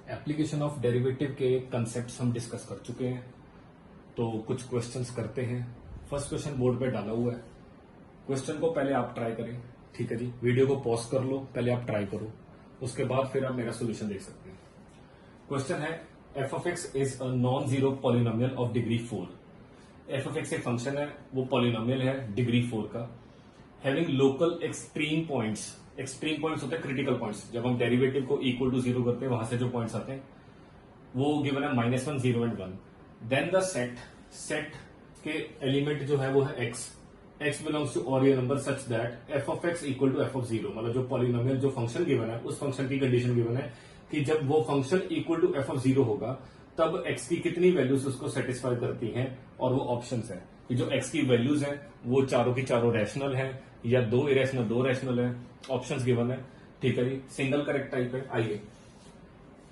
Application of derivative के concept हम discuss कर चुके हैं, तो कुछ क्वेश्चंस करते हैं। फर्स्ट क्वेश्चन बोर्ड पे डाला हुआ है। क्वेश्चन को पहले आप ट्राई करें, ठीक है जी। वीडियो को पॉज कर लो, पहले आप ट्राई करो, उसके बाद फिर आप मेरा सोल्यूशन देख सकते हैं। क्वेश्चन है F of x is a non zero polynomial of degree 4। F of x एक फंक्शन है, वो पॉलिनोमियल है डिग्री 4 का, having local extreme points. Extreme points होते हैं क्रिटिकल पॉइंट्स, जब हम डेरिवेटिव को इक्वल टू जीरो करते हैं वहां से जो पॉइंट्स आते हैं वो गिवन है -1, 0 एंड 1। देन द सेट के एलिमेंट जो है वो है x belongs to all real number such that F of X equal to F of zero. मतलब जो पॉलिनोमियल जो फंक्शन गिवन है उस फंक्शन की कंडीशन गिवन है कि जब वो function equal to F of zero होगा तब x की कितनी वैल्यूज उसको सेटिस्फाई करती हैं, और वो ऑप्शंस है कि जो x की वैल्यूज हैं वो चारों की चारों रैशनल है या दो इरेशनल दो रैशनल है। ऑप्शंस गिवन है, ठीक है जी। सिंगल करेक्ट टाइप है। आइए,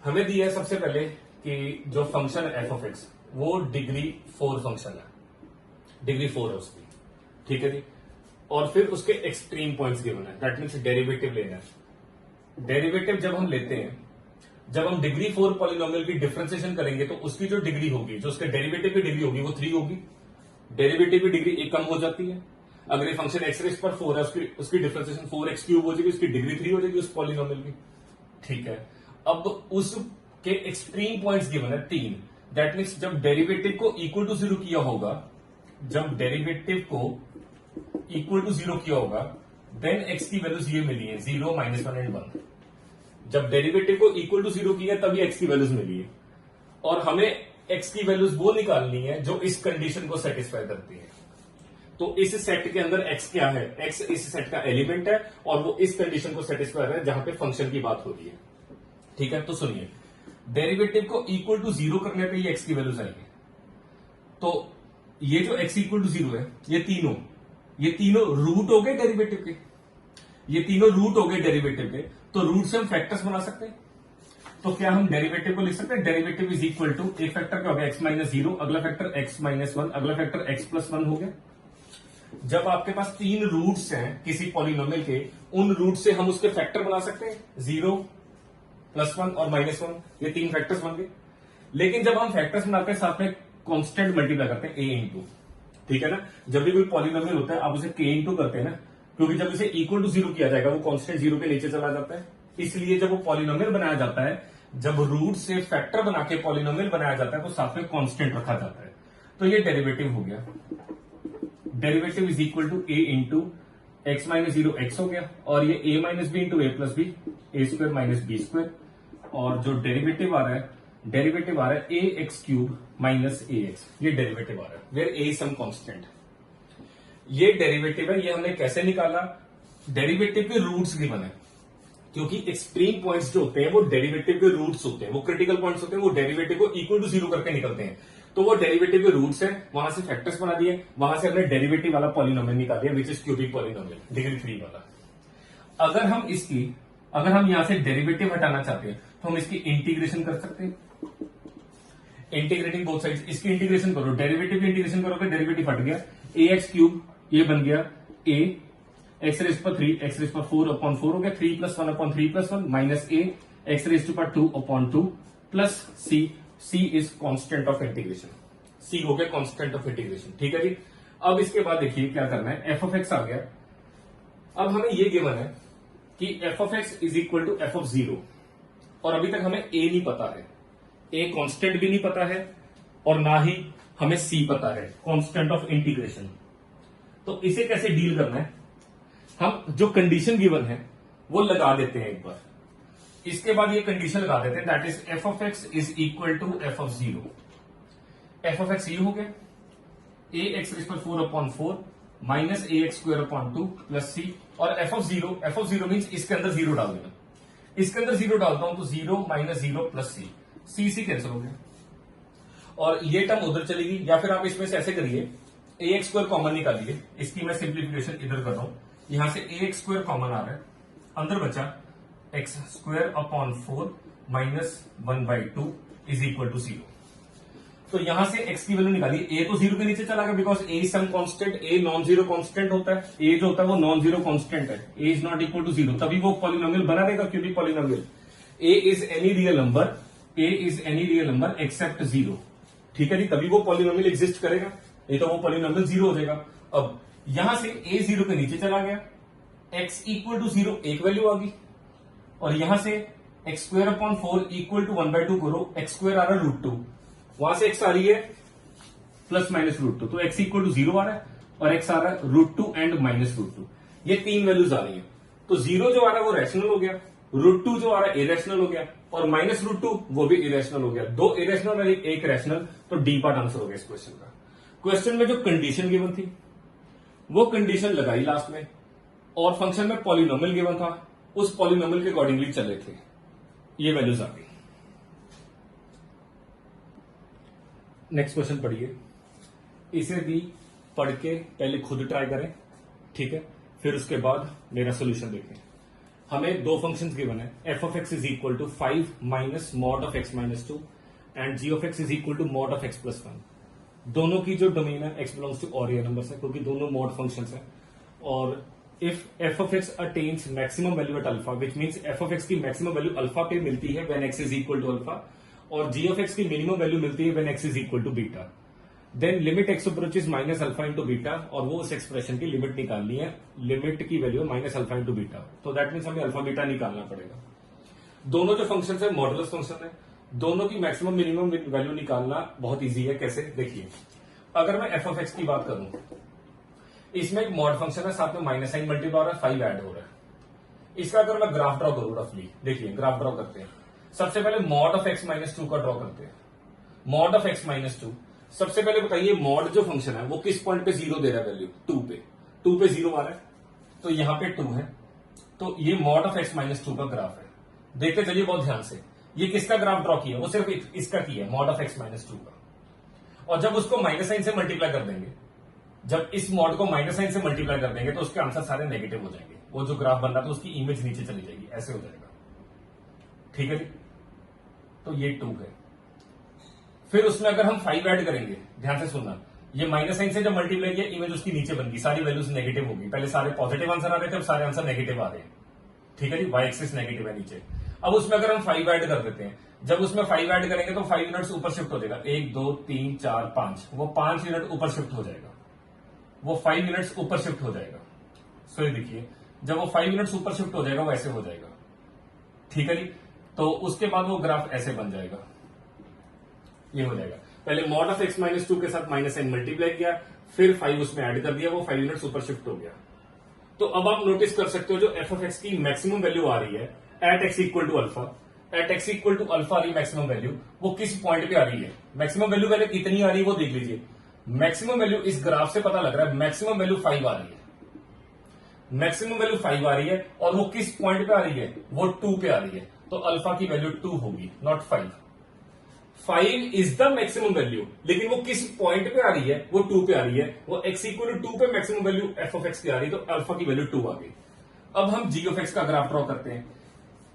हमें दिया है सबसे पहले कि जो फंक्शन है एफ ऑफ एक्स वो डिग्री 4 फंक्शन है, डिग्री 4 है उसकी, ठीक है जी। और फिर उसके एक्सट्रीम पॉइंट्स गिवन है, दैट मीन्स डेरिवेटिव लेना है। डेरिवेटिव जब हम लेते हैं, जब हम डिग्री 4 पॉलिनोमियल की डिफरेंशिएशन करेंगे तो उसकी जो डिग्री होगी, जो उसके डेरिवेटिव की डिग्री होगी वो 3 होगी। डेरिवेटिव की डिग्री एक कम हो जाती है। अगर ये फंक्शन एक्स रेज पर 4 है, उसकी डिफरेंशिएशन 4x क्यूब हो जाएगी, उसकी डिग्री 3 हो जाएगी उस पॉलिनोमियल की, ठीक है। अब उसके एक्सट्रीम पॉइंट्स गिवन है 3। दैट मीन्स जब डेरिवेटिव को इक्वल टू जीरो किया होगा, जब डेरिवेटिव को इक्वल टू जीरो किया होगा, देन एक्स की वैल्यूज ये मिली है 0, -1 एंड 1। जब डेरिवेटिव को इक्वल टू जीरो किया तभी एक्स की वैल्यूज मिली है, और हमें एक्स की वैल्यूज वो निकालनी है जो इस कंडीशन को सेटिस्फाई करती है। तो इस सेट के अंदर एक्स क्या है? एक्स इस सेट का एलिमेंट है और वो इस कंडीशन को सेटिस्फाई कर रहा है जहां पे फंक्शन की बात हो रही है, ठीक है। तो सुनिए, डेरिवेटिव को इक्वल टू जीरो करने पे ये एक्स की वैल्यूज आएंगे। तो ये जो एक्स इक्वल टू जीरो है, ये तीनों रूट हो गए डेरिवेटिव के, ये तीनों रूट हो गए डेरिवेटिव के। तो रूट से हम फैक्टर्स बना सकते हैं। तो क्या हम डेरिवेटिव को लिख सकते हैं? डेरिवेटिव इज इक्वल टू, एक फैक्टर क्या हो गया x-0, अगला फैक्टर x-1, अगला फैक्टर x+1 हो गया। जब आपके पास 3 रूट्स हैं किसी पॉलिनोमियल के, उन रूट से हम उसके फैक्टर बना सकते हैं, 0, +1 और -1, ये 3 फैक्टर्स बन गए। लेकिन जब हम फैक्टर्स बनाते हैं साथ में कांस्टेंट मल्टीप्लाई करते हैं a इंटू, ठीक है ना। जब भी कोई पॉलिनोमियल होता है आप उसे k इंटू करते हैं ना, क्योंकि जब इसे इक्वल टू जीरो किया जाएगा वो कांस्टेंट जीरो के नीचे चला जाता है। इसलिए जब वो पॉलिनोमियल बनाया जाता है, जब रूट से फैक्टर बना के पॉलिनोमियल बनाया जाता है तो साथ में कांस्टेंट रखा जाता है। तो ये डेरिवेटिव हो गया। Derivative is equal to a into x-0 x हो गया, और ये a-b into a+b, a² - b², और जो डेरिवेटिव आ रहा है ax³ - ax, ये डेरिवेटिव आ रहा है, where a is some constant. ये डेरिवेटिव है, ये हमने कैसे निकाला? डेरिवेटिव के रूट्स गिवन है, क्योंकि एक्सट्रीम पॉइंट्स जो होते हैं वो डेरिवेटिव के रूट्स होते हैं, वो क्रिटिकल पॉइंट्स होते हैं, वो डेरिवेटिव को इक्वल टू जीरो करके निकलते हैं। तो वो डेरिवेटिव के रूट्स है, वहां से फैक्टर्स बना दिए, वहां से हमने डेरिवेटिव वाला पॉलिनोमियल निकाल दिया which is cubic polynomial, degree 3 वाला। अगर हम यहां से डेरिवेटिव हटाना चाहते हैं तो हम इसकी इंटीग्रेशन कर सकते हैं, इंटीग्रेटिंग बोथ साइड्स। इसकी इंटीग्रेशन करो, डेरिवेटिव की इंटीग्रेशन करोगे, डेरिवेटिव हट गया, ax³ ये बन गया a, x⁻³ x⁴/4 हो गया, 3+1/3+1 minus a, x⁻²/2 plus c is constant of integration, c हो गया कांस्टेंट ऑफ इंटीग्रेशन, ठीक है जी। अब इसके बाद देखिए क्या करना है, एफ ऑफ एक्स आ गया। अब हमें ये गिवन है कि F of x is equal to F of zero, और अभी तक हमें a नहीं पता है, a कांस्टेंट भी नहीं पता है, और ना ही हमें c पता है, कांस्टेंट ऑफ इंटीग्रेशन। तो इसे कैसे डील करना है? हम जो कंडीशन गिवन है वो लगा देते हैं एक बार, इसके बाद ये कंडीशन लगा देते हैं, that is F of x is equal to F of zero. F of X ये हो गया ax⁴/4 minus ax²/2 plus c, और एफ ऑफ जीरो मीन्स इसके अंदर जीरो डाल देना, इसके अंदर जीरो डालता हूं तो 0 - 0 प्लस c कैंसिल हो गया, और ये टर्म उधर चलेगी। या फिर आप इसमें से ऐसे करिए, ax² कॉमन निकालिए, इसकी मैं सिंप्लीफिकेशन इधर कर रहा हूं, यहां से ax² कॉमन आ रहा है, अंदर बचा x²/4 - 1/2 इज इक्वल टू 0। तो यहां से x की वैल्यू निकालिए, a तो 0 के नीचे चला गया because a some constant, a non zero constant होता है, a जो होता है वो नॉन जीरो कांस्टेंट है, a is not equal to 0, तभी वो पॉलिनोमियल बना देगा cubic polynomial. a is any real number A is any real number except 0, ठीक है जी, तभी वो पॉलिनोमियल एग्जिस्ट करेगा, नहीं तो वो पॉलिनोमियल 0 हो जाएगा। अब यहां से ए 0 के नीचे चला गया, x इक्वल टू 0 एक वैल्यू आ गई, और यहां से X square upon 4 equal to 1/2 करो, एक्स स्क्वायर आ रहा है √2, वहां से x आ रही है प्लस माइनस √2, तो x इक्वल टू 0 आ रहा है और x आ रहा है √2 एंड माइनस √2, ये तीन वैल्यूज आ रही है। तो 0 जो आ रहा है वो रैशनल हो गया, √2 जो आ रहा है इरेशनल हो गया, और माइनस √2 वो भी इरेशनल हो गया, दो इरेशनल और एक रैशनल, तो डी पार्ट आंसर हो गया इस क्वेश्चन का। क्वेश्चन में जो कंडीशन गिवन थी वो कंडीशन लगाई लास्ट में, और फंक्शन में पॉलिनोमियल गिवन था, उस पॉलिनोमियल के अकॉर्डिंगली चले थे, ये वैल्यूज आ गई। नेक्स्ट क्वेश्चन पढ़िए, इसे भी पढ़ के पहले खुद ट्राई करें, ठीक है, फिर उसके बाद मेरा सोल्यूशन देखें। हमें दो फंक्शंस गिवन है, F of x is equal to 5 minus mod of x minus 2 and ji of x is equal to mod of x plus 1। दोनों की जो डोमेन है एक्स बिलोंग्स टू और रियल नंबर्स है, क्योंकि दोनों मॉड फंक्शंस हैं। और if F of X attains maximum value at alpha, which means F of x की मैक्सिमम वैल्यू अल्फा पे मिलती है when x is equal to alpha, और जी ऑफ एक्स की मिनिमम वैल्यू मिलती है when x is equal to beta, then limit X approaches minus alpha into beta, और वो उस एक्सप्रेशन की लिमिट निकालनी है, लिमिट की value minus alpha into beta, तो दैट मीन्स हमें अल्फा बीटा निकालना पड़ेगा। दोनों जो फंक्शन है मॉडुलस फंक्शन है, दोनों की मैक्सिमम मिनिमम वैल्यू निकालना बहुत ईजी है। कैसे, देखिए, अगर मैं एफ ऑफ एक्स की बात करूं, इसमें एक मॉड फंक्शन है, साथ में माइनस साइन मल्टीप्लाई हो रहा है, 5 ऐड हो रहा है। इसका अगर मैं ग्राफ ड्रॉ करूं रफली, देखिए ग्राफ ड्रॉ करते हैं। सबसे पहले मॉड ऑफ एक्स माइनस 2 का ड्रॉ करते हैं। मॉड ऑफ एक्स माइनस 2, सबसे पहले बताइए मॉड जो फंक्शन है वो किस पॉइंट पे 0 दे रहा है वैल्यू, 2 पे 0 आ रहा है, तो यहां पे 2 है, तो ये मॉड ऑफ एक्स माइनस 2 का ग्राफ है। देखते चलिए बहुत ध्यान से, ये किसका ग्राफ ड्रॉ किया, वो सिर्फ इसका किया, मॉड ऑफ एक्स माइनस 2 का। और जब उसको माइनस साइन से मल्टीप्लाई कर देंगे, जब इस मॉड को माइनस साइन से मल्टीप्लाई कर देंगे, तो उसके आंसर सारे नेगेटिव हो जाएंगे, वो जो ग्राफ बन रहा था उसकी इमेज नीचे चली जाएगी, ऐसे हो जाएगा, ठीक है जी। तो ये 2 है। फिर उसमें अगर हम 5 ऐड करेंगे, ध्यान से सुनना, ये माइनस साइन से जब मल्टीप्लाई किया, इमेज उसकी नीचे बन गई, सारी वैल्यूज नेगेटिव होगी, पहले सारे पॉजिटिव आंसर आ रहे थे, अब सारे आंसर नेगेटिव आ रहे हैं, ठीक है जी, वाई एक्सिस नेगेटिव है नीचे। अब उसमें अगर हम 5 ऐड कर देते हैं, जब उसमें 5 ऐड करेंगे तो 5 यूनिट्स ऊपर शिफ्ट हो जाएगा, 1 2 3 4 5, वो 5 यूनिट ऊपर शिफ्ट हो जाएगा, वो 5 यूनिट्स ऊपर शिफ्ट हो जाएगा। सो ये देखिए, जब वो 5 यूनिट्स ऊपर शिफ्ट हो जाएगा वो ऐसे हो जाएगा, ठीक है जी। तो उसके बाद वो ग्राफ ऐसे बन जाएगा, ये हो जाएगा। पहले मॉड ऑफ एक्स माइनस 2 के साथ माइनस साइन मल्टीप्लाई किया, फिर 5 उसमें ऐड कर दिया, वो 5 यूनिट्स ऊपर शिफ्ट हो गया। तो अब आप नोटिस कर सकते हो जो एफ ऑफ एक्स की मैक्सिमम वैल्यू आ रही है at x equal to alpha, at x equal to alpha आ रही मैक्सिमम वैल्यू, वो किस पॉइंट पे आ रही है, मैक्सिमम वैल्यू पहले कितनी आ रही है वो देख लीजिए। मैक्सिमम वैल्यू इस ग्राफ से पता लग रहा है, मैक्सिमम वैल्यू 5 आ रही है, मैक्सिमम वैल्यू 5 आ रही है, और वो किस पॉइंट पे आ रही है, वो 2 पे आ रही है, तो अल्फा की वैल्यू 2 होगी, not 5। 5 is the maximum value, लेकिन वो किस पॉइंट पे आ रही है, वो 2 पे आ रही है, वो x इक्वल टू 2 पे maximum value F of x की आ रही है, तो अल्फा की वैल्यू 2 आ गई। अब हम जी ऑफ एक्स का ग्राफ ड्रॉ करते हैं।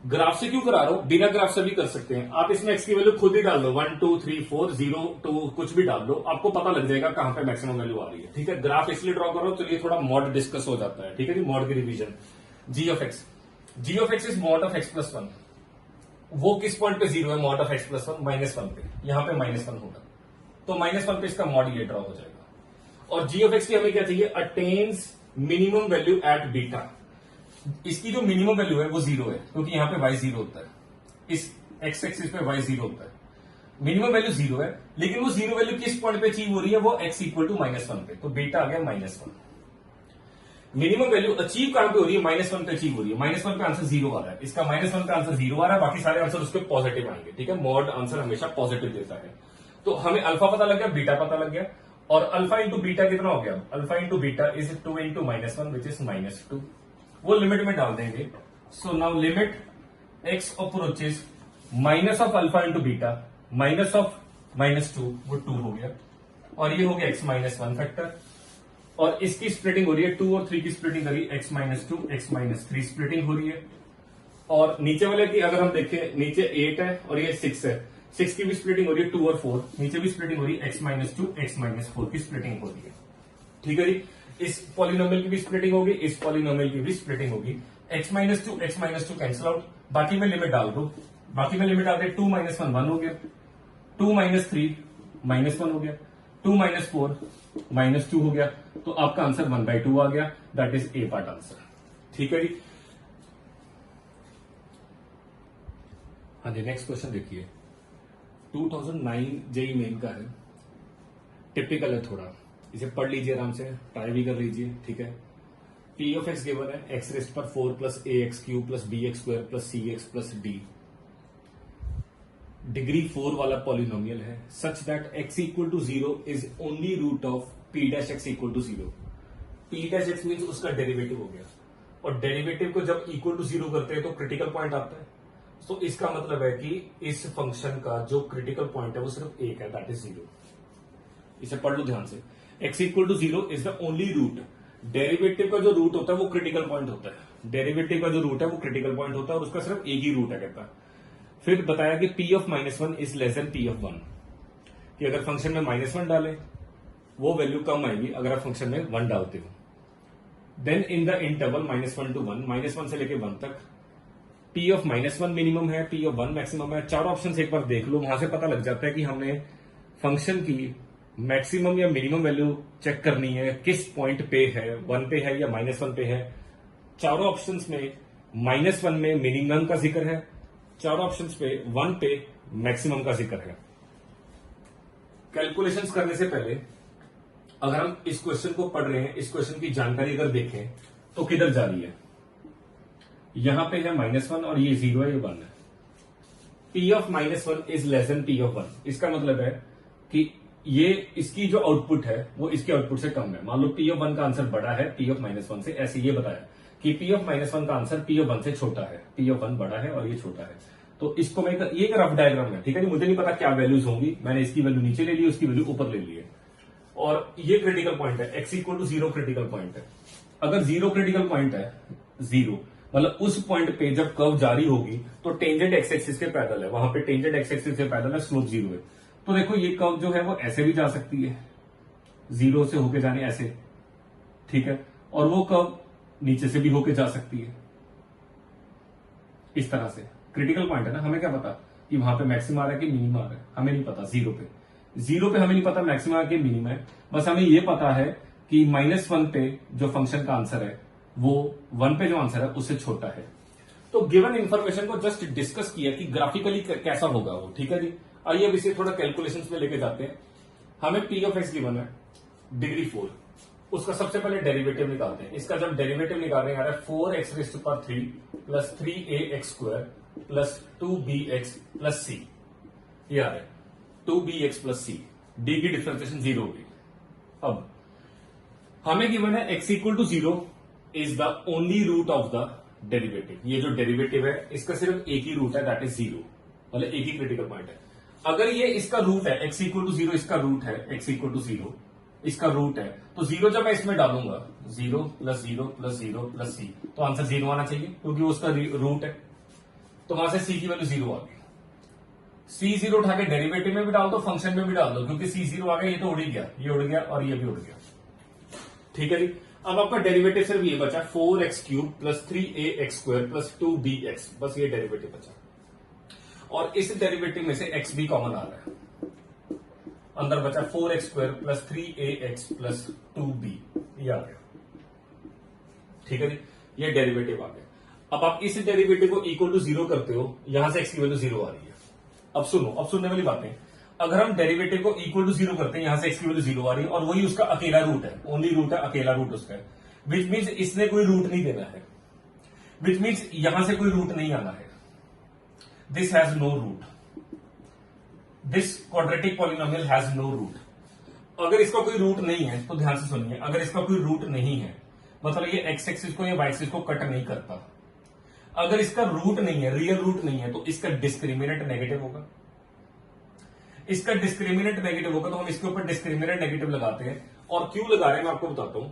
ग्राफ से क्यों करा रहा हूं, बिना ग्राफ से भी कर सकते हैं आप, इसमें x की वैल्यू खुद ही डाल दो, 1 2 3 4 0 2 कुछ भी डाल दो, आपको पता लग जाएगा कहां पे मैक्सिमम वैल्यू आ रही है, ठीक है। ग्राफ इसलिए ड्रॉ करो, चलिए थोड़ा मॉड डिस्कस हो जाता है, ठीक है जी, मॉड की revision. G of x is mod of x plus 1, वो किस पॉइंट पे 0 है, मॉड ऑफ एक्स प्लस 1 -1 पे, यहां पे -1 होगा, तो -1 पे इसका मॉड ये ड्रॉ हो जाएगा। और जी ऑफ एक्स की हमें क्या चाहिए, attains minimum value at beta, इसकी जो मिनिमम वैल्यू है वो 0 है, क्योंकि यहां पे y 0 होता है, इस एक्स एक्सिस पे y 0 होता है, मिनिमम वैल्यू 0 है, लेकिन वो 0 वैल्यू किस पॉइंट पे अचीव हो रही है, वो x इक्वल टू -1 पे, तो बीटा आ गया -1। मिनिमम वैल्यू अचीव कहां पे हो रही है, -1 पे अचीव हो रही है, -1 पे आंसर 0 आ रहा है, इसका -1 पे आंसर 0 आ रहा है, बाकी सारे आंसर उसके पॉजिटिव आएंगे, ठीक है। मॉड आंसर हमेशा पॉजिटिव देता है। तो हमें अल्फा पता लग गया, बीटा पता लग गया, और अल्फा इंटू बीटा कितना हो गया, alpha into beta is 2 into -1 which is -2, वो लिमिट में डाल देंगे। So now limit X approaches minus of alpha into beta minus of -2, वो 2 हो गया, और ये हो गया x -1 फैक्टर, और इसकी स्प्लिटिंग हो रही है, 2 और 3 की स्प्लिटिंग करी, x -2 x -3 स्प्लिटिंग हो रही है। और नीचे वाले की अगर हम देखें, नीचे 8 है और ये 6 है, 6 की भी स्प्लिटिंग हो रही है, 2 और 4, नीचे भी स्प्लिटिंग हो रही है, x -2 x -4 की स्प्लिटिंग हो रही है, ठीक है जी। इस पॉलिनोमियल की भी स्प्लिटिंग होगी, इस पॉलिनोमियल की भी स्प्लिटिंग होगी, x -2 कैंसिल आउट, बाकी में लिमिट डाल दो, बाकी में लिमिट आते 2 - 1 1 हो गया, 2 - 3 -1 हो गया, 2 - 4 -2 हो गया। तो आपका आंसर 1/2 आ गया। That is a part answer. ठीक है जी। हाँ जी, नेक्स्ट क्वेश्चन देखिए, 2009 जेई मेन का है, टिपिकल है थोड़ा, इसे पढ़ लीजिए आराम से, ट्राई भी कर लीजिए। ठीक है। पी ऑफ एक्स गिवन है एक्स रेस्ट पर 4 plus a x cube plus b x square plus c x plus d, degree 4 वाला पॉलिनोमियल है, such that x equal to 0 is only root of p dash x equal to 0। p dash x means उसका derivative हो गया, और derivative को जब equal to 0 करते हैं तो क्रिटिकल पॉइंट आता है। तो इसका मतलब है कि इस फंक्शन का जो क्रिटिकल पॉइंट है वो सिर्फ एक है, दैट इज 0। इसे पढ़ लो ध्यान से, x equal to 0 is the only root. Derivative का जो रूट होता है वो क्रिटिकल पॉइंट होता है, डेरिवेटिव का जो रूट है वो क्रिटिकल पॉइंट होता है, और उसका सिर्फ एक ही रूट है कहता है। फिर बताया कि p of -1 is less then p of 1, कि अगर फंक्शन में -1 डालें वो वैल्यू कम आएगी अगर आप फंक्शन में 1 डालते हो। Then in the interval -1 to 1, -1 से लेके 1 तक p ऑफ -1 मिनिमम है, p ऑफ 1 मैक्सिमम है। चारों ऑप्शन एक बार देख लो, वहां से पता लग जाता है कि हमने फंक्शन की मैक्सिमम या मिनिमम वैल्यू चेक करनी है, किस पॉइंट पे है, 1 पे है या -1 पे है। चारों ऑप्शंस में -1 में मिनिमम का जिक्र है, चारों ऑप्शंस पे 1 पे मैक्सिमम का जिक्र है। कैलकुलेशंस करने से पहले अगर हम इस क्वेश्चन को पढ़ रहे हैं, इस क्वेश्चन की जानकारी अगर देखें तो किधर जा रही है, यहां पे है -1 और ये 0 है, ये 1 है। p of -1 is less then p of 1, इसका मतलब है कि ये इसकी जो आउटपुट है वो इसके आउटपुट से कम है। मान लो p ऑफ 1 का आंसर बड़ा है p ऑफ -1 से, ऐसे ये बताया कि p ऑफ -1 का आंसर p ऑफ 1 से छोटा है, p ऑफ 1 बड़ा है और ये छोटा है। तो इसको मैं ये एक रफ डायग्राम है, ठीक है जी, मुझे नहीं पता क्या वैल्यूज होंगी, मैंने इसकी वैल्यू नीचे ले ली, उसकी वैल्यू ऊपर ले ली है, और ये क्रिटिकल पॉइंट है, x equal to 0 critical point है। अगर 0 क्रिटिकल पॉइंट है, 0 मतलब उस पॉइंट पे जब कर्व जारी होगी तो टेंजेंट एक्स एक्सिस के पैरेलल है, वहां पे टेंजेंट एक्स एक्सिस के पैरेलल है, स्लोप 0 है। तो देखो ये कर्व जो है वो ऐसे भी जा सकती है, 0 से होके जाने ऐसे, ठीक है, और वो कर्व नीचे से भी होके जा सकती है इस तरह से। क्रिटिकल पॉइंट है ना, हमें क्या पता कि वहां पे मैक्सिमम आ रहा है कि मिनिमम आ रहा है, हमें नहीं पता। 0 पे हमें नहीं पता मैक्सिमम है कि मिनिमम है, बस हमें ये पता है कि -1 पे जो फंक्शन का आंसर है वो 1 पे जो आंसर है उससे छोटा है। तो गिवन इंफॉर्मेशन को जस्ट डिस्कस किया कि ग्राफिकली कैसा होगा वो, ठीक है जी। आइए अब इसे थोड़ा कैलकुलेशंस में लेके जाते हैं। हमें p ऑफ x गिवन है डिग्री 4, उसका सबसे पहले डेरिवेटिव निकालते हैं। इसका जब डेरिवेटिव निकाल रहे हैं, आ रहा है 4x³ plus 3ax² plus 2bx plus c, ये आ रहा है 2bx प्लस c, d की डिफरेंशिएशन 0 होगी। अब हमें गिवन है x equal to 0 is the only root of the derivative. ये जो डेरिवेटिव है इसका सिर्फ एक ही रूट है, दैट इज 0, मतलब एक ही क्रिटिकल पॉइंट है। अगर ये इसका रूट है, x इक्वल टू 0 इसका रूट है, x इक्वल टू 0 इसका रूट है, तो 0 जब मैं इसमें डालूंगा 0 प्लस 0 प्लस 0 प्लस c, तो आंसर 0 आना चाहिए क्योंकि वो उसका रूट है। तो वहां से c की वैल्यू 0 आ गई। c0 उठा के डेरिवेटिव में भी डाल दो, फंक्शन में भी डाल दो, क्योंकि c0 आ गया, ये तो उड़ ही गया, ये उड़ गया और ये भी उड़ गया, ठीक है जी। अब आपका डेरिवेटिव सिर्फ ये बचा 4x³ plus 3ax² plus 2bx, बस ये डेरिवेटिव बचा, और इस डेरिवेटिव में से x भी कॉमन आ रहा है, अंदर बचा 4x² plus 3ax plus 2b, ये आ गया, ठीक है जी, ये डेरिवेटिव आ गया। अब आप इस डेरिवेटिव को इक्वल टू 0 करते हो, यहां से x की वैल्यू 0 आ रही है। अब सुनो, अब सुनने वाली बातें, अगर हम डेरिवेटिव को इक्वल टू 0 करते हैं, यहां से x की वैल्यू 0 आ रही है, और वही उसका अकेला रूट है, ओनली रूट है, अकेला रूट उसका है, विच मीन्स इसने कोई रूट नहीं देना है, विच मीन्स यहां से कोई रूट नहीं आना है। This has no root, this quadratic polynomial has no root. अगर इसका कोई रूट नहीं है तो ध्यान से सुनिए, अगर इसका कोई रूट नहीं है मतलब ये x एक्सिस को या y एक्सिस को कट नहीं करता। अगर इसका रूट नहीं है, रियल रूट नहीं है, तो इसका डिस्क्रिमिनेंट नेगेटिव होगा। इसका डिस्क्रिमिनेंट नेगेटिव होगा तो हम इसके ऊपर डिस्क्रिमिनेंट नेगेटिव लगाते हैं, और क्यों लगा रहे हैं मैं आपको बताता हूं।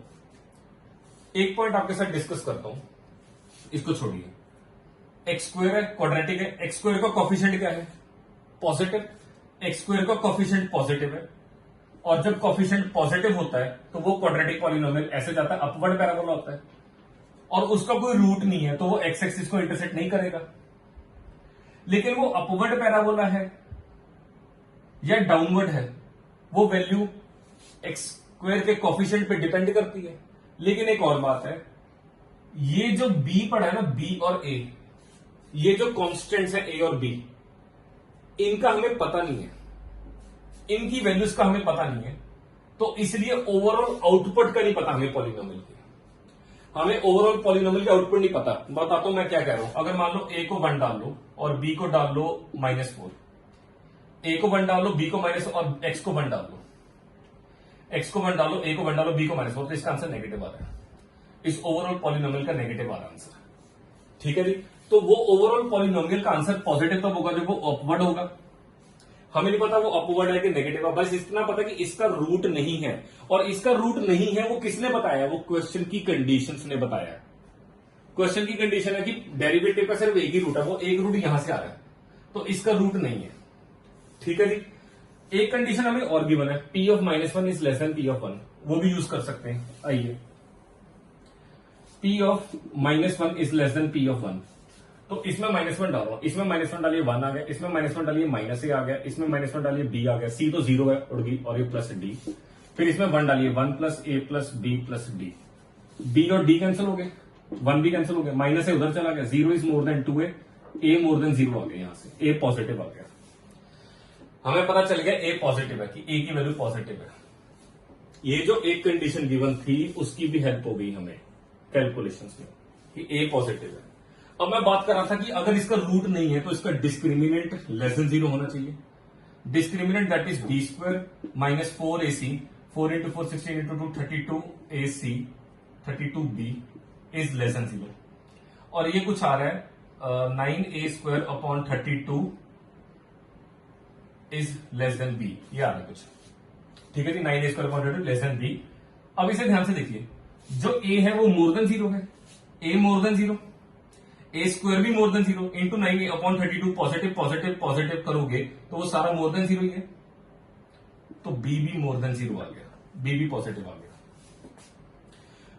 एक पॉइंट आपके साथ डिस्कस करता हूं, इसको छोड़िए। x² है, क्वाड्रेटिक है, x² का कोफिशिएंट क्या है? पॉजिटिव। x² का कोफिशिएंट पॉजिटिव है, और जब कोफिशिएंट पॉजिटिव होता है तो वो क्वाड्रेटिक पॉलिनोमियल ऐसे जाता है, अपवर्ड पैराबोला होता है, और उसका कोई रूट नहीं है तो वो x एक्सिस को इंटरसेक्ट नहीं करेगा। लेकिन वो अपवर्ड पैराबोला है या डाउनवर्ड है, वो वैल्यू एक्स स्क्वायर के कोफिशिएंट पे डिपेंड करती है। लेकिन एक और बात है, ये जो बी पड़ा है ना, बी और ए, ये जो कॉन्स्टेंट्स है ए और बी, इनका हमें पता नहीं है, इनकी वैल्यूज का हमें पता नहीं है, तो इसलिए ओवरऑल आउटपुट का नहीं पता हमें पॉलिनोमियल की। हमें ओवरऑल पॉलिनोमियल का आउटपुट नहीं पता। बताता हूं मैं क्या कह रहा हूं। अगर मान लो ए को 1 डाल लो और बी को डाल लो -4, ए को 1 डाल लो, बी को माइनस, और एक्स को 1 डाल लो, एक्स को 1 डालो, ए को 1 डालो, बी को -4, तो इसका आंसर नेगेटिव आ रहा है। इस ओवरऑल पॉलिनोमियल का नेगेटिव आ रहा है आंसर। ठीक है जी। तो वो ओवरऑल पॉलिनोमियल का आंसर पॉजिटिव तब होगा जब वो अपवर्ड होगा। हमें नहीं पता वो अपवर्ड है कि नेगेटिव है, बस इतना पता कि इसका रूट नहीं है, और इसका रूट नहीं है वो किसने बताया, वो क्वेश्चन की कंडीशंस ने बताया। क्वेश्चन की कंडीशन है कि डेरिवेटिव का सिर्फ एक ही रूट है, वो एक रूट यहां से आ रहा है, तो इसका रूट नहीं है। ठीक है जी। एक कंडीशन हमें और गिवन है, P of -1 is less then P of 1, वो भी यूज कर सकते हैं। आइए, P of -1 is less then P of 1, तो इसमें -1 डालो, इसमें -1 डालिए 1 आ गया, इसमें -1 डालिए -a आ गया, इसमें -1 डालिए b आ गया, c तो 0 है उड़ गई, और ये प्लस d, फिर इसमें 1 डालिए 1 + a + b + d, b और d कैंसिल हो गए, 1 भी कैंसिल हो गया, माइनस है उधर चला गया, 0 is more then 2a, a more than 0 आ गया, यहां से a पॉजिटिव आ गया। हमें पता चल गया a पॉजिटिव है, कि a की वैल्यू पॉजिटिव है। ये जो एक कंडीशन गिवन थी उसकी भी हेल्प हो गई हमें कैलकुलेशंस में, कि a पॉजिटिव है। अब मैं बात कर रहा था कि अगर इसका रूट नहीं है तो इसका डिस्क्रिमिनेंट लेस देन 0 होना चाहिए। Discriminant that is b² - 4ac, 4 × 4 16 × 2 32ac 32b is less than 0, और ये कुछ आ रहा है 9a² upon 32 is less then b, ये आ रहा है कुछ। ठीक है जी, 9a² upon 32 less than b। अब इसे ध्यान से देखिए, जो a है वो मोर देन 0 है, a मोर देन 0, a² भी more than 0 into 9 upon 32 positive positive positive करोगे तो वो सारा मोर देन 0 ही है, तो b भी मोर देन 0 आ गया, b भी पॉजिटिव आ गया,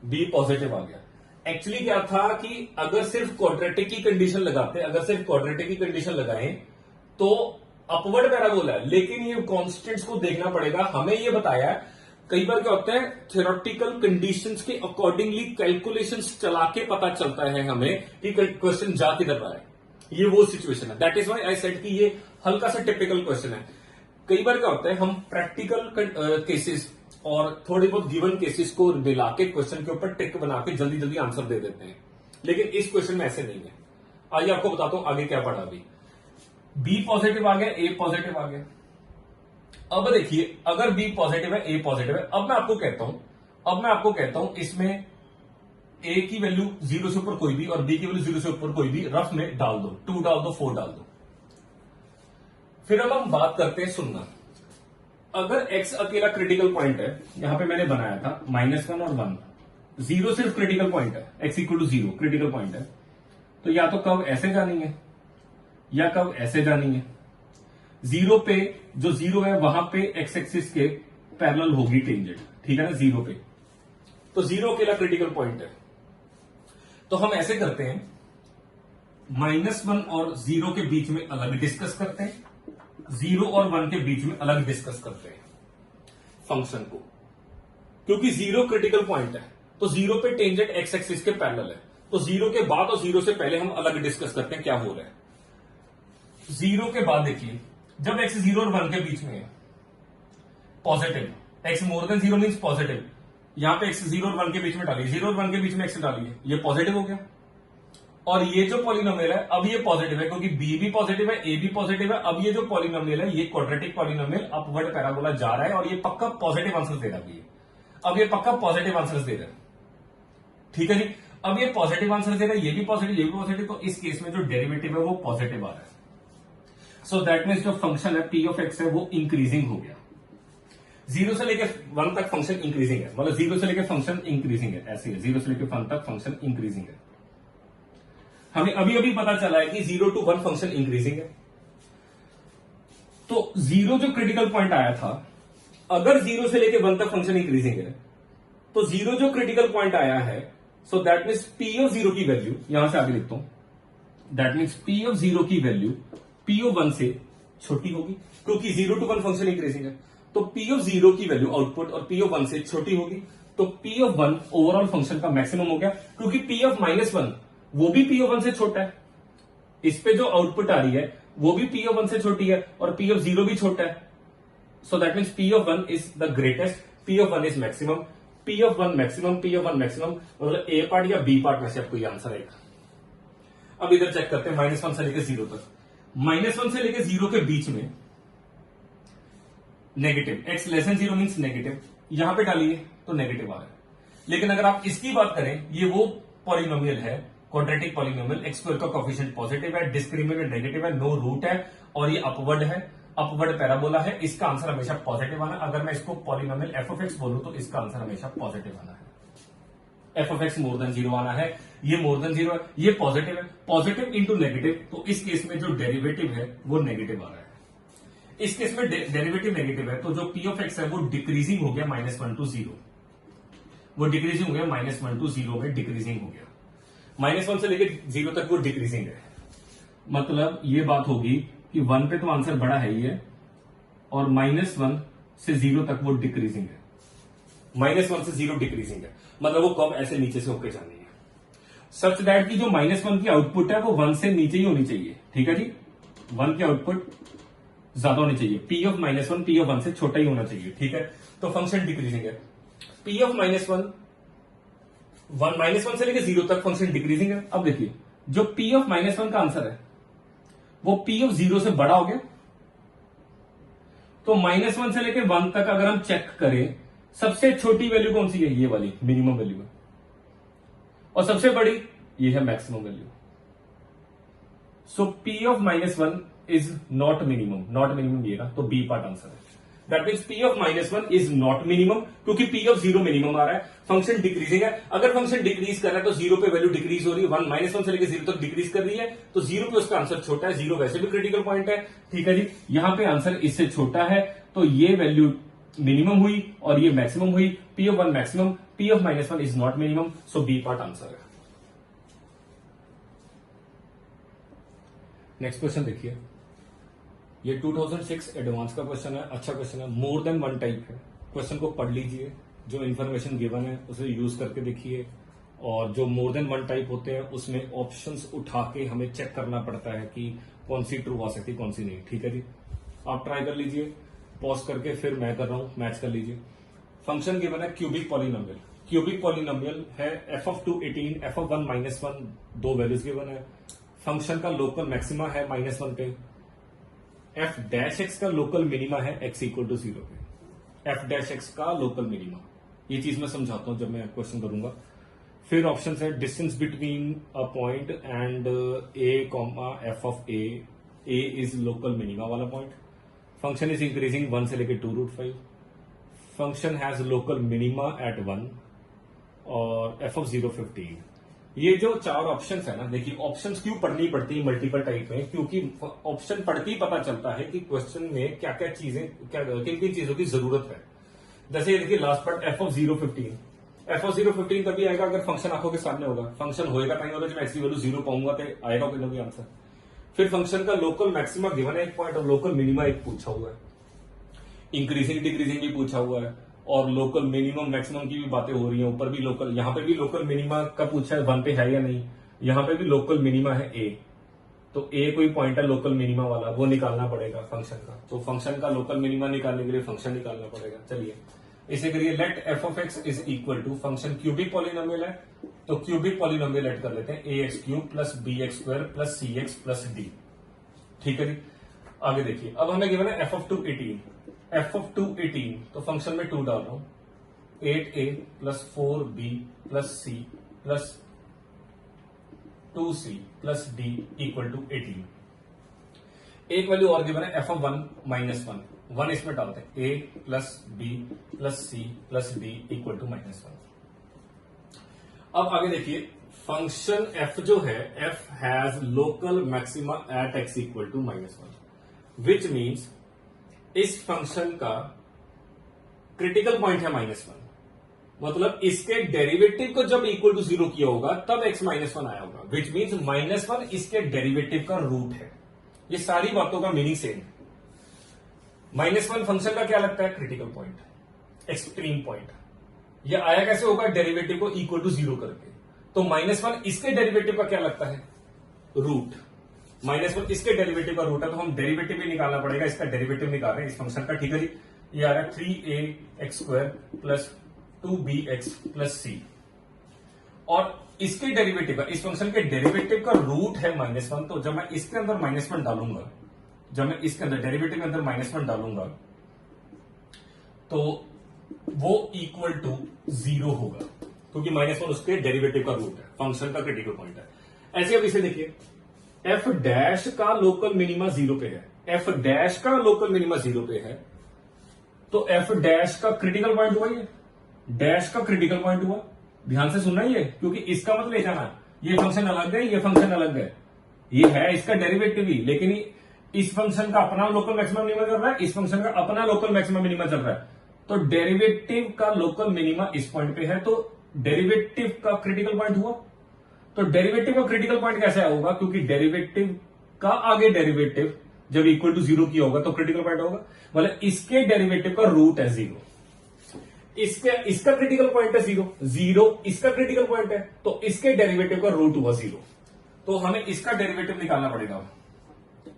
b पॉजिटिव आ गया। एक्चुअली क्या था कि अगर सिर्फ क्वाड्रेटिक की कंडीशन लगाते, अगर सिर्फ क्वाड्रेटिक की कंडीशन लगाएं तो अपवर्ड पैराबोला है, लेकिन ये कॉन्स्टेंट्स को देखना पड़ेगा। हमें ये बताया है, कई बार क्या होता है, थ्योरेटिकल कंडीशंस के अकॉर्डिंगली कैलकुलेशंस चला के पता चलता है हमें कि क्वेश्चन जा किधर रहा है। ये वो सिचुएशन है, that is why I said कि ये हल्का सा टिपिकल क्वेश्चन है। कई बार क्या होता है, हम प्रैक्टिकल केसेस और थोड़े बहुत गिवन केसेस को मिला के क्वेश्चन के ऊपर ट्रिक बना के जल्दी जल्दी आंसर दे देते हैं, लेकिन इस क्वेश्चन में ऐसे नहीं है। आइए आपको बताता हूं आगे क्या पढ़ा। अभी बी पॉजिटिव आ गया, ए पॉजिटिव आ गया। अब देखिए, अगर बी पॉजिटिव है, ए पॉजिटिव है, अब मैं आपको कहता हूं इसमें ए की वैल्यू 0 से ऊपर कोई भी और बी की वैल्यू 0 से ऊपर कोई भी रफ में डाल दो, 2 डाल दो, 4 डाल दो। फिर अब हम बात करते हैं, सुनना, अगर x अकेला क्रिटिकल पॉइंट है, यहां पे मैंने बनाया था -1 और 1, 0 सिर्फ क्रिटिकल पॉइंट है, x = 0 क्रिटिकल पॉइंट है, तो या तो कर्व ऐसे जानी है या कर्व ऐसे जानी है। 0 पे जो 0 है वहां पे x एक्सिस के पैरेलल होगी टेंजेंट, ठीक है ना, 0 पे, तो 0 अकेला क्रिटिकल पॉइंट है। तो हम ऐसे करते हैं, -1 और 0 के बीच में अलग डिस्कस करते हैं, 0 और 1 के बीच में अलग डिस्कस करते हैं फंक्शन को, क्योंकि 0 क्रिटिकल पॉइंट है, तो 0 पे टेंजेंट x एक्सिस के पैरेलल है, तो 0 के बाद और 0 से पहले हम अलग डिस्कस करते हैं क्या हो रहा है। 0 के बाद देखिए, जब x 0 और 1 के बीच में है positive, x more than 0 means positive, यहां पे x 0 और 1 के बीच में डालिए, 0 और 1 के बीच में x डालिए, ये पॉजिटिव हो गया। और ये जो पॉलिनोमियल है अब ये पॉजिटिव है, क्योंकि b भी पॉजिटिव है, a भी पॉजिटिव है। अब ये जो पॉलिनोमियल है, ये क्वाड्रेटिक पॉलिनोमियल अपवर्ड पैराबोला जा रहा है, और ये पक्का पॉजिटिव आंसर दे रहा है। अब ये पक्का पॉजिटिव आंसर दे रहा है, ठीक है जी। अब ये पॉजिटिव आंसर दे रहा है, ये भी पॉजिटिव, ये भी पॉजिटिव, तो इस केस में जो डेरिवेटिव है वो पॉजिटिव आ रहा है। सो दैट मीन्स जो फंक्शन है p ऑफ x है वो इंक्रीजिंग हो गया। 0 से लेकर 1 तक फंक्शन इंक्रीजिंग है, मतलब 0 से लेकर फंक्शन इंक्रीजिंग है, ऐसे है, 0 से लेकर 1 तक फंक्शन इंक्रीजिंग है। हमें अभी अभी पता चला है कि 0 to 1 फंक्शन इंक्रीजिंग है। तो 0 जो क्रिटिकल पॉइंट आया था, अगर 0 से लेकर 1 तक फंक्शन इंक्रीजिंग है, तो 0 जो क्रिटिकल पॉइंट आया है, so that means p of 0 की वैल्यू, यहां से आगे लिखता हूं, that means P of zero की वैल्यू पी ऑफ वन से छोटी होगी, क्योंकि 0 to 1 फंक्शन इंक्रीजिंग है। तो पी ऑफ जीरो की वैल्यू आउटपुट और पी ऑफ वन से छोटी होगी, तो P of one overall function का मैक्सिमम हो गया, क्योंकि पी ऑफ -1 वो भी पी ऑफ वन से छोटा है। इस पे जो आउटपुट आ रही है वो भी पी ऑफ वन से छोटी है और पी ऑफ जीरो भी छोटा है। So that means P of one is the greatest, P of one is maximum, p of one maximum, p of one maximum, मतलब ए पार्ट या बी पार्ट में से आपको ये आंसर आएगा। अब इधर चेक करते हैं -1 से लेकर 0 तक। -1 से लेकर 0 के बीच में negative, x less than 0 means negative, यहां पे डालिए तो नेगेटिव आ रहा है। लेकिन अगर आप इसकी बात करें, ये वो पॉलिनोमियल है, क्वाड्रेटिक पॉलिनोमियल, एक्स स्क्वायर का कोफिशिएंट पॉजिटिव है, डिस्क्रिमिनेंट नेगेटिव है, नो रूट है और ये अपवर्ड है, अपवर्ड पैराबोला है, इसका आंसर हमेशा पॉजिटिव आना। अगर मैं इसको पॉलिनोमियल एफ ऑफ एक्स बोलूं तो इसका आंसर हमेशा पॉजिटिव आना है। F of x more than 0 आना है, ये मोर देन 0 है, ये पॉजिटिव है, पॉजिटिव इंटू नेगेटिव, तो इस केस में जो डेरिवेटिव है वो नेगेटिव आ रहा है। इस केस में डेरिवेटिव नेगेटिव है, तो जो पी ऑफ एक्स है वो डिक्रीजिंग हो गया -1 to 0, वो डिक्रीजिंग हो गया -1 to 0 में डिक्रीजिंग हो गया। -1 से लेकर 0 तक वो डिक्रीजिंग है, मतलब ये बात होगी कि 1 पे तो आंसर बड़ा है ही है और -1 से 0 तक वो डिक्रीजिंग है, -1 से 0 डिक्रीजिंग है, मतलब वो कब ऐसे नीचे से होकर जानी है, सच दैट की जो -1 की आउटपुट है वो 1 से नीचे ही होनी चाहिए। ठीक है जी, 1 की आउटपुट ज्यादा होनी चाहिए, पी ऑफ -1 पी ऑफ 1 से छोटा ही होना चाहिए। ठीक है, तो फंक्शन डिक्रीजिंग है, पी ऑफ -1 से लेकर 0 तक फंक्शन डिक्रीजिंग है। अब देखिए जो पी ऑफ -1 का आंसर है वो पी ऑफ 0 से बड़ा हो गया, तो -1 से लेकर 1 तक अगर हम चेक करें, सबसे छोटी वैल्यू कौन सी है, ये वाली मिनिमम वैल्यू है, और सबसे बड़ी ये है maximum value. So P of -1 is not minimum, not minimum ये ना, तो बी पार्ट आंसर है। That means P of -1 is not minimum, क्योंकि पी ऑफ 0 मिनिमम आ रहा है, फंक्शन डिक्रीजिंग है। अगर फंक्शन डिक्रीज कर रहा है तो 0 पे वैल्यू डिक्रीज हो रही है, -1 से लेकर 0 तक डिक्रीज कर रही है, तो 0 पे उसका आंसर छोटा है, 0 वैसे भी क्रिटिकल पॉइंट है। ठीक है जी, यहां पे आंसर इससे छोटा है, तो ये वैल्यू मिनिमम हुई और ये मैक्सिमम हुई, p of 1 maximum, p of -1 is not minimum, so B part answer है। नेक्स्ट क्वेश्चन देखिए, ये 2006 एडवांस का क्वेश्चन है, अच्छा क्वेश्चन है, मोर देन वन टाइप है। क्वेश्चन को पढ़ लीजिए, जो इन्फॉर्मेशन गिवन है उसे यूज करके देखिए, और जो मोर देन वन टाइप होते हैं उसमें ऑप्शंस उठा के हमें चेक करना पड़ता है कि कौन सी ट्रू आ सकती कौन सी नहीं। ठीक है जी, आप ट्राई कर लीजिए, पॉज करके फिर मैं कर रहा हूं, मैच कर लीजिए। फंक्शन गिवन है क्यूबिक पॉलिनोमियल, क्यूबिक पॉलिनोमियल है f of 2 18, f of 1 -1, दो वैल्यूज गिवन है। फंक्शन का लोकल मैक्सिमा है -1 पे, f डैश एक्स का लोकल मिनिमा है x इक्वल टू 0 पे, f डैश एक्स का लोकल मिनिमा, ये चीज मैं समझाता हूं जब मैं क्वेश्चन करूंगा। फिर ऑप्शन है distance between a point and a comma f of a is local minima वाला पॉइंट। फंक्शन इज इंक्रीजिंग 1 से लेकर 2√5, function has local minima at 1 और f ऑफ 0 15। ये जो चार ऑप्शंस है ना, देखिए ऑप्शंस क्यों पढ़नी पड़ती है मल्टीपल टाइप में, क्योंकि ऑप्शन पढ़ते ही पता चलता है कि क्वेश्चन में क्या क्या चीजें, क्या किन किन चीजों की जरूरत है। जैसे ये देखिए last part f of 0 15, f of 0 15 तभी आएगा अगर फंक्शन आंखों के सामने होगा, फंक्शन होएगा टाइम होगा जब x की वैल्यू 0 पाऊंगा तो आएगा कोई ना कोई आंसर। फिर फंक्शन का लोकल मैक्सिमा गिवन है एक पॉइंट और लोकल मिनिमा एक पूछा हुआ है, इंक्रीजिंग डिक्रीजिंग भी पूछा हुआ है, और लोकल मिनिमम मैक्सिमम की भी बातें हो रही हैं। ऊपर भी लोकल, यहां पे भी लोकल मिनिमा का पूछा है, 1 पे है या नहीं, यहां पे भी लोकल मिनिमा है a, तो a कोई पॉइंट है लोकल मिनिमा वाला, वो निकालना पड़ेगा फंक्शन का। तो फंक्शन का लोकल मिनिमा निकालने के लिए फंक्शन निकालना पड़ेगा। चलिए इसे करिए, let f of x is equal to, function cubic polynomial है तो क्यूबिक पॉलिनोमियल लेट कर लेते हैं, ax cube plus bx square plus cx plus d। ठीक है जी, आगे देखिए, अब हमें गिवन है f ऑफ 2 18, f ऑफ 2 18, तो फंक्शन में 2 डाल रहा हूं, 8a plus 4b plus c plus 2c plus d equal to 18। एक वैल्यू और गिवन है f ऑफ 1 माइनस 1 इसमें डालते हैं, a plus b plus c plus d equal to -1। अब आगे देखिए, फंक्शन f जो है, f has local maxima at x equal to -1, which means इस फंक्शन का क्रिटिकल पॉइंट है -1, मतलब इसके डेरिवेटिव को जब इक्वल टू 0 किया होगा तब x -1 आया होगा, विच मीन्स -1 इसके डेरिवेटिव का रूट है। ये सारी बातों का मीनिंग सेम है। -1 फंक्शन का क्या लगता है? Critical point, extreme point. ये आया कैसे होगा? डेरिवेटिव को इक्वल टू 0 करके। तो -1 इसके डेरिवेटिव का क्या लगता है? रूट। -1 इसके डेरिवेटिव का रूट है, तो हम डेरिवेटिव भी निकालना पड़ेगा। इसका डेरिवेटिव निकाल रहे हैं इस फंक्शन का, ठीक है जी। ये आ रहा है 3ax² plus 2bx plus c, और इसके डेरिवेटिव का, इस फंक्शन के डेरिवेटिव का रूट है -1। तो जब मैं इसके अंदर -1 डालूंगा, जब मैं इसके अंदर डेरिवेटिव के अंदर -1 डालूंगा, तो वो इक्वल टू 0 होगा, क्योंकि -1 उसके डेरिवेटिव का रूट है, फंक्शन का क्रिटिकल पॉइंट है। ऐसे अब इसे देखिए, एफ डैश का लोकल मिनिमा 0 पे है, एफ डैश का लोकल मिनिमा 0 पे है, तो एफ डैश का क्रिटिकल पॉइंट हुआ, ये डैश का क्रिटिकल पॉइंट हुआ। ध्यान से सुनना ये, क्योंकि इसका मत ले जाना, ये फंक्शन अलग है, ये फंक्शन अलग है, ये है इसका डेरिवेटिव ही, लेकिन इस फंक्शन का अपना लोकल मैक्सिमम मिनिमा चल रहा है, इस फंक्शन का अपना लोकल मैक्सिमम मिनिमा चल रहा है। तो डेरिवेटिव का लोकल मिनिमा इस पॉइंट पे है, तो डेरिवेटिव का क्रिटिकल पॉइंट हुआ। तो डेरिवेटिव का क्रिटिकल पॉइंट कैसे होगा? क्योंकि डेरिवेटिव का आगे डेरिवेटिव जब इक्वल टू 0 किया होगा तो क्रिटिकल पॉइंट होगा। मतलब इसके डेरिवेटिव का रूट है 0, इसका क्रिटिकल पॉइंट है 0 इसका क्रिटिकल पॉइंट है, तो इसके डेरिवेटिव का रूट हुआ 0। तो हमें इसका डेरिवेटिव निकालना पड़ेगा,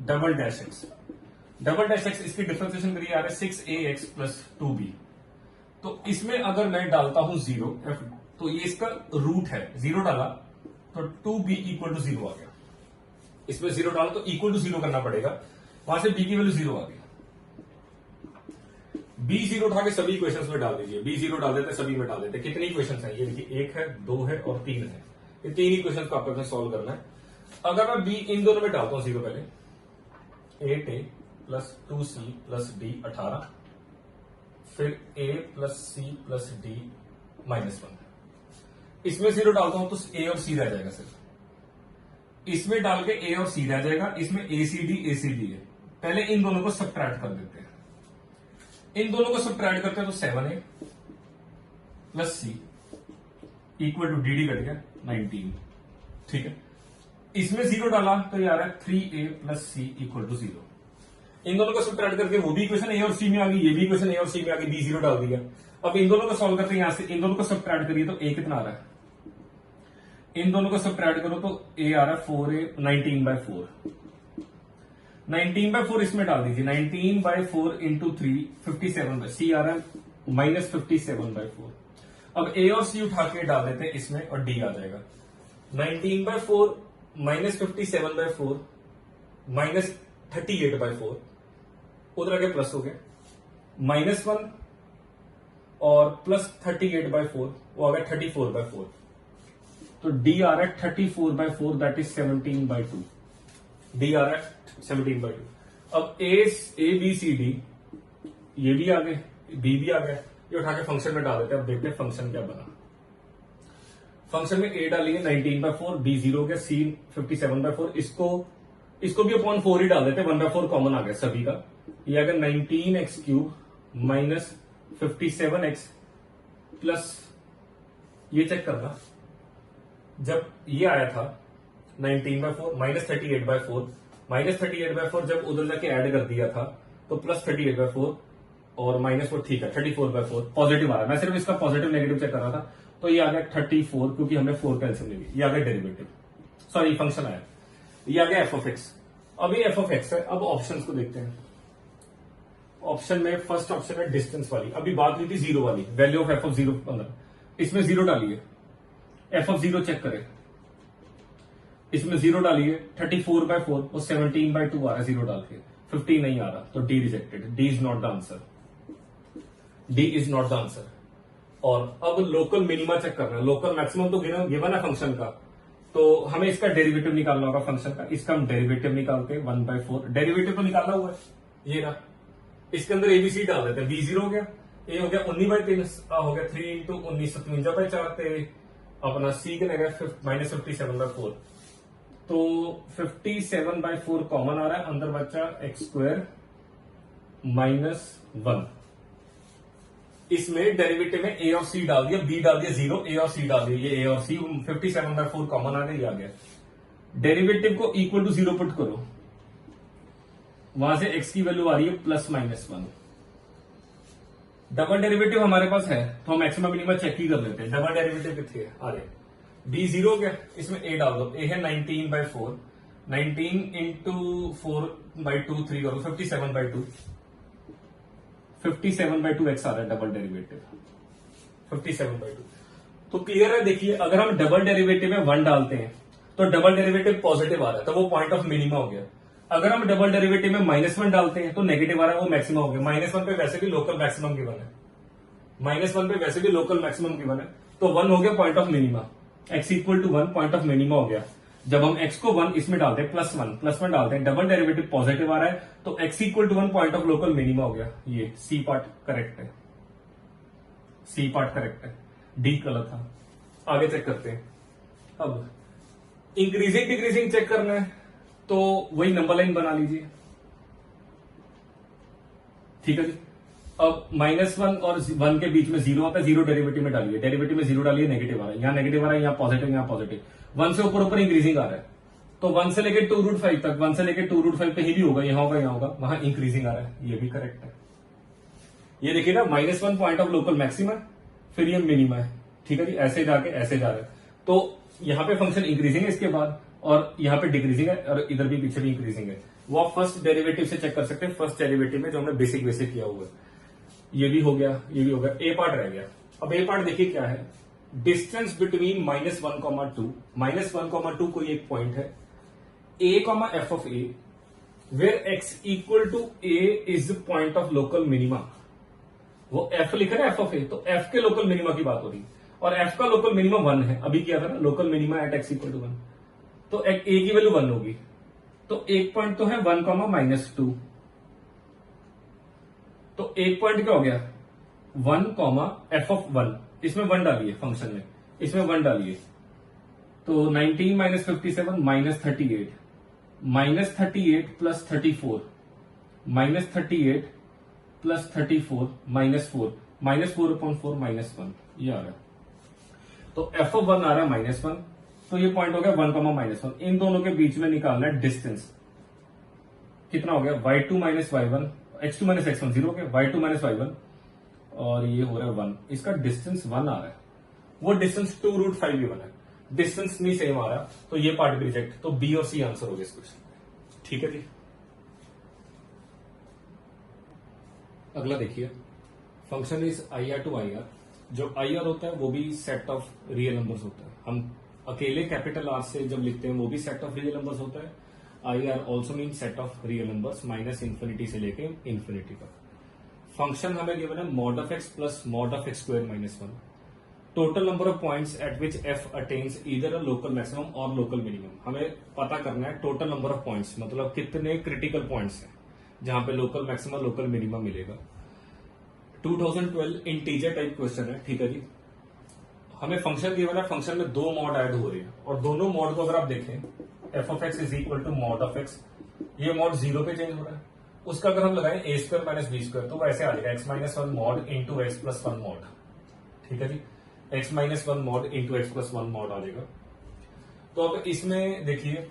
double dash x. Double dash x इसकी डिफरेंशिएशन करिए, आ रहा है 6ax प्लस 2b। तो इसमें अगर मैं डालता हूं 0, तो ये इसका रूट है, 0 डाला तो 2b इक्वल टू 0 आ गया। इसमें 0 डालो तो इक्वल टू 0 करना पड़ेगा, वहां से b की वैल्यू 0 आ गई। b0 उठा के सभी इक्वेशंस में डाल दीजिए, b0 डाल देते सभी में डाल देते। कितनी इक्वेशंस हैं? ये देखिए, 1 है, 2 है और 3 है। ये 3 इक्वेशंस को आपको सॉल्व करना है। अगर मैं b इन दोनों में डालता हूं 0 पहले, 8a plus 2c plus d 18, फिर a plus c plus d -1। इसमें 0 डालता हूं तो a और c रह जाएगा सिर्फ, इसमें डाल के a और c रह जाएगा, इसमें ACD है। पहले इन दोनों को सबट्रैक्ट कर देते हैं, इन दोनों को सबट्रैक्ट करते हैं तो 7a plus c equal to dd cut गया 19, ठीक है। इसमें 0 डाला तो ये आ रहा है 3a plus c equal to 0। इन दोनों को सबट्रैक्ट करके वो भी इक्वेशन a और c में आ गई, ये भी इक्वेशन a और c में आ गई, b0 डाल दिया। अब इन दोनों को सॉल्व करते हैं, यहां से इन दोनों को सबट्रैक्ट करिए तो a कितना आ रहा है, इन दोनों को सबट्रैक्ट करो तो a आ रहा है 4a 19/4। 19/4 इसमें डाल दीजिए, 19/4 इंटू 3 57, c आ रहा है -57/4। अब a और c उठा के डाल देते हैं इसमें और d आ जाएगा। 19/4 -57/4 -38/4, उधर आगे प्लस हो गया, -1 और प्लस 38/4, वो आ गया 34/4। तो d आ रहा है 34/4, दैट इज 17/2। d आ रहा है 17/2। अब a b c d ये भी आ गए, b भी आ गया, ये उठा के फंक्शन में डाल देते हैं। अब देखते हैं फंक्शन क्या बना। फंक्शन में a डालिए 19/4, b 0 हो गया, c 57/4, इसको भी अपॉन 4 ही डाल देते हैं, 1/4 कॉमन आ गया सभी का। ये आ गया 19x³ माइनस 57x प्लस, ये चेक करना, जब ये आया था 19/4 -38/4 जब उधर जाके ऐड कर दिया था तो प्लस 38/4 और -4, ठीक है 34/4 पॉजिटिव आ रहा है। मैं सिर्फ इसका पॉजिटिव नेगेटिव चेक कर रहा था, तो ये आ गया 34, क्योंकि हमने 4 कैल्सियम ले ली। ये आ गया डेरिवेटिव, सॉरी फंक्शन आया, ये आ गया f(x). अब ये f(x) है। अब ऑप्शंस को देखते हैं। ऑप्शन में फर्स्ट ऑप्शन है डिस्टेंस वाली, अभी बात हुई थी 0 वाली, वैल्यू ऑफ f(0) 15, इसमें 0 डालिए, f(0) चेक करें, इसमें 0 डालिए, 34/4 और 17/2 आ रहा है 0 डाल के, 15 नहीं आ रहा, तो d rejected, d is not the answer, d is not the answer. और अब लोकल मिनिमा चेक करना है, लोकल मैक्सिमम तो गिवन है फंक्शन का, तो हमें इसका डेरिवेटिव निकालना होगा फंक्शन का। इसका हम डेरिवेटिव निकालते हैं 1/4, डेरिवेटिव तो निकालना हुआ है, ये रहा। इसके अंदर एबीसी डाल देते हैं, b0 हो गया, a हो गया 19/3, हो गया 3 इंटू 19 57/4, अपना c के गया -57/4, तो 57/4 कॉमन आ रहा है, अंदर बच्चा x² -1, इसमें डेरिवेटिव में ए और सी डाल दिया, बी डाल दिया 0, ए और सी डाल दिया, ये ए और सी 57/4 कॉमन आ गया, ये आ गया। डेरिवेटिव को इक्वल टू 0 पुट करो, वहां से x की वैल्यू आ रही है ±1। डबल डेरिवेटिव हमारे पास है तो हम मैक्सिमम मिनिमम चेक ही कर लेते हैं। डबल डेरिवेटिव कितने है, आ रहे b 0 हो गया, इसमें a डाल दो, a है 19/4, 19 इंटू 4/2 3 करो 57/2, 57/2 x आ रहा है डबल डेरिवेटिव 57/2। तो क्लियर है, देखिए अगर हम डबल डेरिवेटिव में 1 डालते हैं तो डबल डेरिवेटिव पॉजिटिव आ रहा है, तो वो पॉइंट ऑफ मिनिमा हो गया। अगर हम डबल डेरिवेटिव में -1 डालते हैं तो नेगेटिव आ रहा है, वो मैक्सिमम हो गया। -1 पे वैसे भी लोकल मैक्सिमम गिवन है, -1 पे वैसे भी लोकल मैक्सिमम गिवन है, तो 1 हो गया point of minima, x equal to 1 point of minima हो गया। जब हम x को 1 इसमें डालते हैं +1 डालते हैं, डबल डेरिवेटिव पॉजिटिव आ रहा है, तो x equal to 1 point of local minima हो गया। ये सी पार्ट करेक्ट है, सी पार्ट करेक्ट है, डी गलत था। आगे चेक करते हैं। अब इंक्रीजिंग डिक्रीजिंग चेक करना है तो वही नंबर लाइन बना लीजिए, ठीक है जी। अब -1 और 1 के बीच में 0 आता है, 0 डेरिवेटिव में डालिए, डेरिवेटिव में 0 डालिए, नेगेटिव आ रहा है, यहाँ नेगेटिव आ रहा है, यहाँ पॉजिटिव, यहाँ पॉजिटिव। 1 से ऊपर इंक्रीजिंग आ रहा है, तो 1 से लेकर 2√5 तक, 1 से लेकर 2√5 पे ही भी होगा, यहाँ होगा, यहाँ होगा, वहां इंक्रीजिंग आ रहा है, ये भी करेक्ट है। ये देखिए ना, -1 पॉइंट ऑफ लोकल मैक्सिमा, फिर ये मिनिमा है, ठीक है जी। ऐसे जाके ऐसे जा रहा है, तो यहाँ पे फंक्शन इंक्रीजिंग है इसके बाद, और यहाँ पे डिक्रीजिंग है, और इधर भी पीछे भी इंक्रीजिंग है। वो आप फर्स्ट डेरिवेटिव से चेक कर सकते हैं, फर्स्ट डेरिवेटिव में जो हमने बेसिक किया हुआ है। ये भी हो गया, ये भी हो गया, ए पार्ट रह गया। अब ए पार्ट देखिए क्या है, डिस्टेंस बिटवीन -1,2, -1,2 कोई एक पॉइंट है, a, f of a, where x equal to a is the point of local minima। वो f लिखा है f of a, तो f के लोकल मिनिमा की बात हो रही, और f का लोकल मिनिमा 1 है, अभी किया था ना, local minima at x equal to 1, तो a की वैल्यू 1 होगी, तो एक पॉइंट तो है 1, -2, तो एक पॉइंट क्या हो गया 1, f of 1, इसमें 1 डालिए फंक्शन में, इसमें 1 डालिए, तो 19 - 57 -38, -38 + 34, -38 + 34 -4, -4/4 -1, ये आ रहा है। तो f of 1 आ रहा है -1, तो ये पॉइंट हो गया 1, -1। इन दोनों के बीच में निकालना है डिस्टेंस, कितना हो गया y2 - y1, x2 - x1 0 हो गया, y2 - y1, और ये हो रहा है 1, इसका डिस्टेंस 1 आ रहा है, वो डिस्टेंस 2√5 भी बना है, डिस्टेंस नहीं सेम आ रहा, तो ये पार्ट भी रिजेक्ट, तो बी और सी आंसर हो गया इस क्वेश्चन में, ठीक है जी। अगला देखिए, function is IR to IR। जो IR होता है वो भी सेट ऑफ रियल नंबर्स होता है, हम अकेले कैपिटल R से जब लिखते हैं वो भी सेट ऑफ रियल नंबर्स होता है। IR also mean set of real numbers, -∞ से लेके इंफिनिटी तक। फंक्शन हमें गिवन है mod of x plus mod of x square - 1। Total number of points at which f attains either a local maximum और local minimum. हमें पता करना है टोटल नंबर ऑफ पॉइंट्स, मतलब कितने क्रिटिकल पॉइंट्स हैं जहां पे लोकल मैक्सिमम लोकल मिनिमम मिलेगा। 2012 इंटीजर टाइप क्वेश्चन है, ठीक है जी। हमें फंक्शन गिवन है, फंक्शन में 2 मॉड ऐड हो रही है, और दोनों मॉड को अगर आप देखें, f of x = mod of x, ये मॉड 0 पे चेंज हो रहा है, उसका अगर हम लगाएं a² - b², तो वैसे आ जाएगा x - 1 mod into x + 1 mod, ठीक है जी। x - 1 mod into x + 1 mod आ जाएगा। तो अब इसमें देखिए,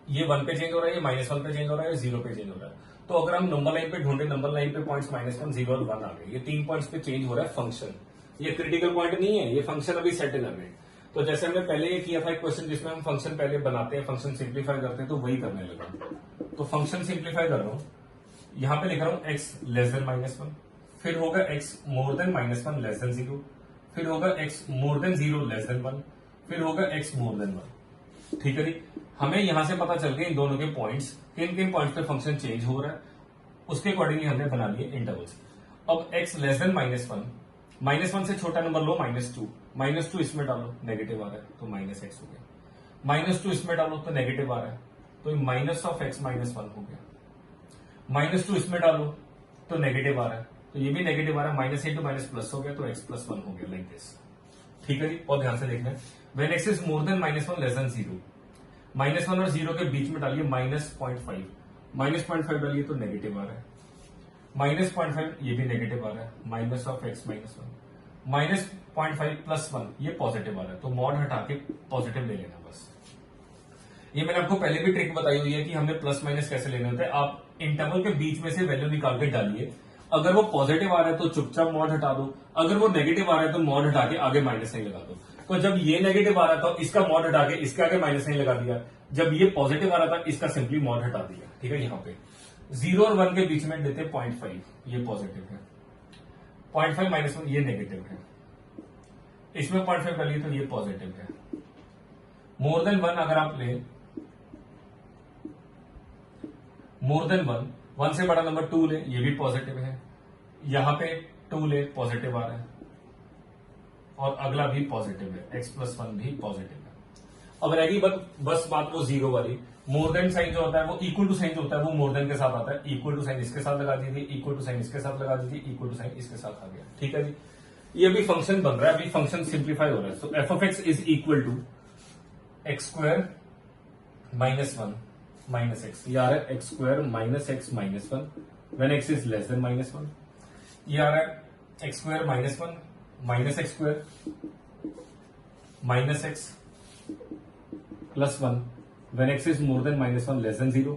ये 1 पे चेंज हो रहा है, ये -1 पे चेंज हो रहा है, 0 पे चेंज हो रहा है। तो अगर हम नंबर लाइन पे ढूंढे, नंबर लाइन पे पॉइंट्स -1, 0 और 1 आ गए, ये 3 पॉइंट्स पे चेंज हो रहा है फंक्शन। ये क्रिटिकल पॉइंट नहीं है, ये फंक्शन अभी सेट कर रहे हैं। तो जैसे हमने पहले ये किया था एक क्वेश्चन जिसमें हम फंक्शन पहले बनाते हैं, फंक्शन सिंप्लीफाई करते हैं, तो वही करने लगा। तो फंक्शन सिंप्लीफाई कर रहा हूं, यहां पे लिख रहा हूं x < -1, फिर होगा x more than -1 less than 0, फिर होगा x more than 0 less than 1, फिर होगा x more than 1, ठीक है जी। हमें यहां से पता चल गया इन दोनों के पॉइंट्स, किन किन पॉइंट्स पे फंक्शन चेंज हो रहा है, उसके अकॉर्डिंगली हमने बना लिए इंटरवल्स। अब x < -1 से छोटा नंबर लो, -2 इसमें डालो, नेगेटिव आ रहा है तो -x हो गया, -2 इसमें डालो तो नेगेटिव आ रहा है, तो -(x - 1) हो गया, -2 इसमें डालो तो नेगेटिव आ रहा है, तो ये भी नेगेटिव आ रहा है, -(a) to प्लस हो गया, तो x + 1 हो गया, लाइक दिस, ठीक है जी। और ध्यान से देखना, when x is more then -1 less than 0, -1 और 0 के बीच में डालिए -0.5, -0.5 डालिए तो नेगेटिव आ रहा है, माइनस 0.5 ये भी नेगेटिव आ रहा है, minus of x minus 1 minus 0.5 plus 1 ये पॉजिटिव आ रहा है, तो मॉड हटा के पॉजिटिव ले लेना बस। ये मैंने आपको पहले भी ट्रिक बताई हुई है कि हमें प्लस माइनस कैसे लेने होते हैं। आप इंटरवल के बीच में से वैल्यू निकाल के डालिए, अगर वो पॉजिटिव आ रहा है तो चुपचाप मॉड हटा दो, अगर वो नेगेटिव आ रहा है तो मॉड हटा के आगे माइनस नहीं लगा दो। तो जब ये नेगेटिव आ रहा था तो इसका मॉड हटा के इसके आगे माइनस नहीं लगा दिया, जब ये पॉजिटिव आ रहा था इसका सिंपली मॉड हटा दिया। ठीक है, यहाँ पे 0 और 1 के बीच में देते 0.5 ये पॉजिटिव है, 0.5 माइनस 1 ये नेगेटिव है, इसमें 0.5 डालिए तो ये पॉजिटिव है। मोर देन 1 अगर आप ले, मोर देन 1 से बड़ा नंबर 2 ले, ये भी पॉजिटिव है, यहां पे 2 ले पॉजिटिव आ रहा है, और अगला भी पॉजिटिव है, x प्लस 1 भी पॉजिटिव है। अब रहेगी बस बात वो जीरो वाली। मोर देन साइन जो होता है वो इक्वल टू साइन जो होता है वो मोर देन के साथ आता है, इक्वल टू साइन इसके साथ लगा दीजिए, इक्वल टू साइन इसके साथ लगा दीजिए, इक्वल टू साइन इसके साथ आ गया। ठीक है जी, ये भी फंक्शन बन रहा है, अभी फंक्शन सिंप्लीफाई हो रहा है। So f of x is equal to x square minus 1 minus x, ये आ रहा है x square minus x minus 1 when x is less than minus 1। ये आ रहा है x square minus 1 minus x square minus x plus 1 when x is more than minus 1 less than 0।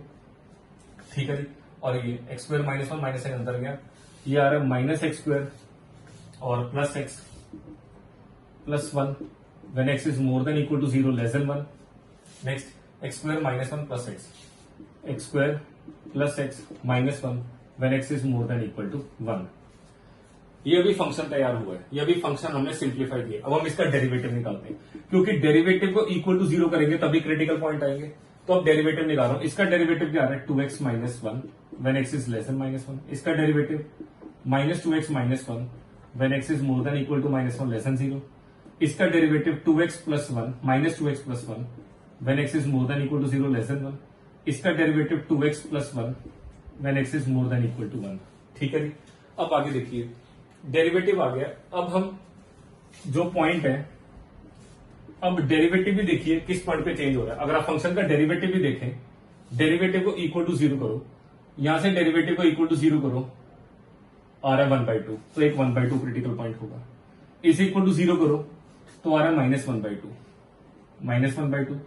ठीक है जी, और ये x square minus 1 minus x अंदर गया, ये आ रहा है माइनस एक्स स्क्वायर और plus x plus 1 when x is more than equal to 0 less than 1। Next x square minus 1 plus x square plus x minus 1 when x is more than equal to 1। ये भी function तैयार हुआ है, ये भी function हमने simplify किया। अब हम इसका डेरिवेटिव निकालते हैं, क्योंकि डेरिवेटिव को इक्वल टू 0 करेंगे तभी क्रिटिकल पॉइंट आएंगे। तो अब डेरिवेटिव निकाल रहा हूं, इसका डेरिवेटिव क्या आ रहा है 2x minus 1 when x is less than minus 1। इसका derivative minus 2x minus 1 when x is more than equal to minus 1 less than 0। इसका derivative 2x plus 1 minus 2x plus 1 when x is more than equal to 0 less than 1। इसका derivative 2x plus 1 when x is more than equal to 1। ठीक है जी, अब आगे देखिए derivative आ गया। अब हम जो पॉइंट है, अब डेरिवेटिव भी देखिए किस पॉइंट पे चेंज हो रहा है। अगर आप फंक्शन का डेरिवेटिव भी देखें, डेरिवेटिव को इक्वल टू 0 करो, यहां से डेरिवेटिव को इक्वल टू 0 करो, आ रहा है 1/2, तो एक 1/2 क्रिटिकल पॉइंट होगा। इसे इक्वल टू 0 करो तो आ रहा है माइनस 1/2, माइनस 1/2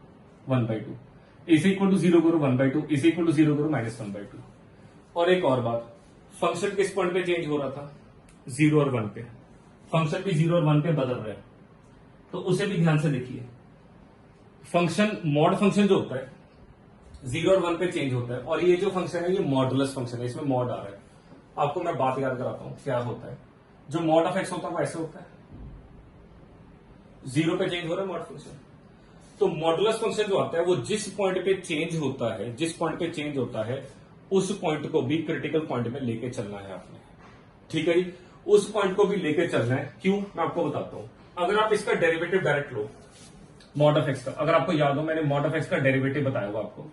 1/2। इसे इक्वल टू 0 करो 1/2, इसे इक्वल टू 0 करो माइनस 1/2। और एक और बात, फंक्शन किस पॉइंट पे चेंज हो रहा था 0 और 1 पे, फंक्शन भी 0 और 1 पे बदल रहा है, तो उसे भी ध्यान से देखिए। फंक्शन मॉड फंक्शन जो होता है 0 और 1 पे चेंज होता है, और ये जो फंक्शन है ये मॉडुलस फंक्शन है, इसमें मॉड आ रहा है। आपको मैं बात याद कराता हूं क्या होता है। जो मॉड ऑफ एक्स होता है वो ऐसे होता है, 0 पे चेंज हो रहा है मॉड फंक्शन। तो मॉडुलस फंक्शन जो आता है वो जिस पॉइंट पे चेंज होता है, जिस पॉइंट पे चेंज होता है उस पॉइंट को भी क्रिटिकल पॉइंट में लेके चलना है आपने। ठीक है जी, उस पॉइंट को भी लेके चलना है। क्यों, मैं आपको बताता हूं। अगर आप इसका derivative direct low mod of x का, अगर आपको याद हो मैंने मॉड ऑफ एक्स का डेरिवेटिव बताया होगा आपको।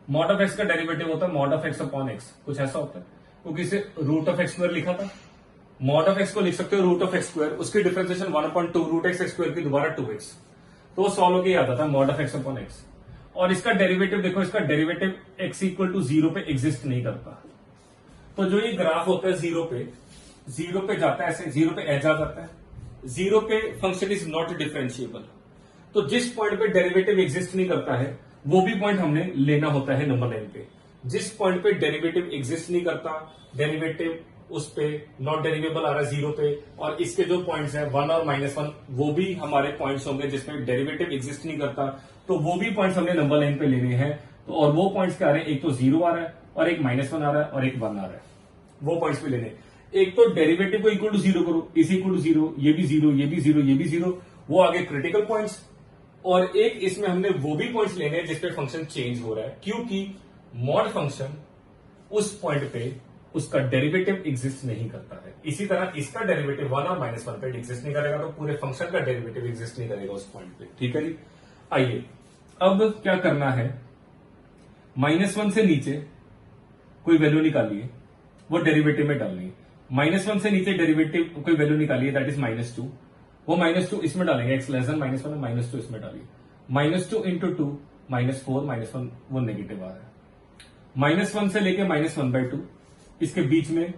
मॉड ऑफ एक्स का डेरिवेटिव होता है mod of x upon x, कुछ ऐसा होता है, क्योंकि इसे रूट ऑफ एक्स स्क्वायर लिखा था। मॉड ऑफ एक्स को लिख सकते हो रूट ऑफ एक्स स्क्वायर, उसकी डिफरेंशिएशन 1/2 रूट एक्स स्क्वायर की दोबारा 2x, तो वो सॉल्व होकर आता था mod of x upon x. और इसका डेरिवेटिव देखो, इसका डेरिवेटिव x इक्वल टू 0 पे एग्जिस्ट नहीं करता। तो जो ये ग्राफ होता है 0 पे जाता है, ऐसे 0 पे एज आ जाता है, 0 पे फंक्शन इज नॉट डिफरेंशिएबल। तो जिस पॉइंट पे डेरिवेटिव एग्जिस्ट नहीं करता है वो भी पॉइंट हमने लेना होता है नंबर लाइन पे। जिस पॉइंट पे डेरिवेटिव एग्जिस्ट नहीं करता, डेरिवेटिव उस पे नॉट डेरिवेबल आ रहा है 0 पे, और इसके जो पॉइंट्स हैं 1 और -1 वो भी हमारे पॉइंट्स होंगे जिसमें डेरिवेटिव एग्जिस्ट नहीं करता, तो वो भी पॉइंट्स हमने नंबर लाइन पे लेने हैं। तो और वो पॉइंट्स क्या आ रहे हैं, एक तो 0 आ रहा है और एक -1 आ रहा है और एक 1 आ रहा है, वो पॉइंट्स भी लेने। एक तो डेरिवेटिव को इक्वल टू 0 करो, इज इक्वल टू 0, ये भी 0, ये भी 0, ये भी 0, वो आगे क्रिटिकल पॉइंट्स। और एक इसमें हमने वो भी पॉइंट्स लेने हैं जिसपे फंक्शन चेंज हो रहा है, क्योंकि मॉड फंक्शन उस पॉइंट पे उसका डेरिवेटिव एग्जिस्ट नहीं करता है। इसी तरह इसका डेरिवेटिव 1 और -1 पे एग्जिस्ट नहीं करेगा, तो पूरे फंक्शन का डेरिवेटिव एग्जिस्ट नहीं करेगा उस पॉइंट पे। ठीक है जी, आइए अब क्या करना है, -1 से नीचे कोई वैल्यू निकालिए, वो डेरिवेटिव में डालनी है। -1 से नीचे डेरिवेटिव कोई वैल्यू निकालिए, दैट इज -2, वो -2 इसमें डालेंगे, एक्स लेस देन -1 है, -2 इसमें डालिए। -2 इंटू 2 -4 -1 वो नेगेटिव आ रहा है। -1 से लेके -1/2 इसके बीच में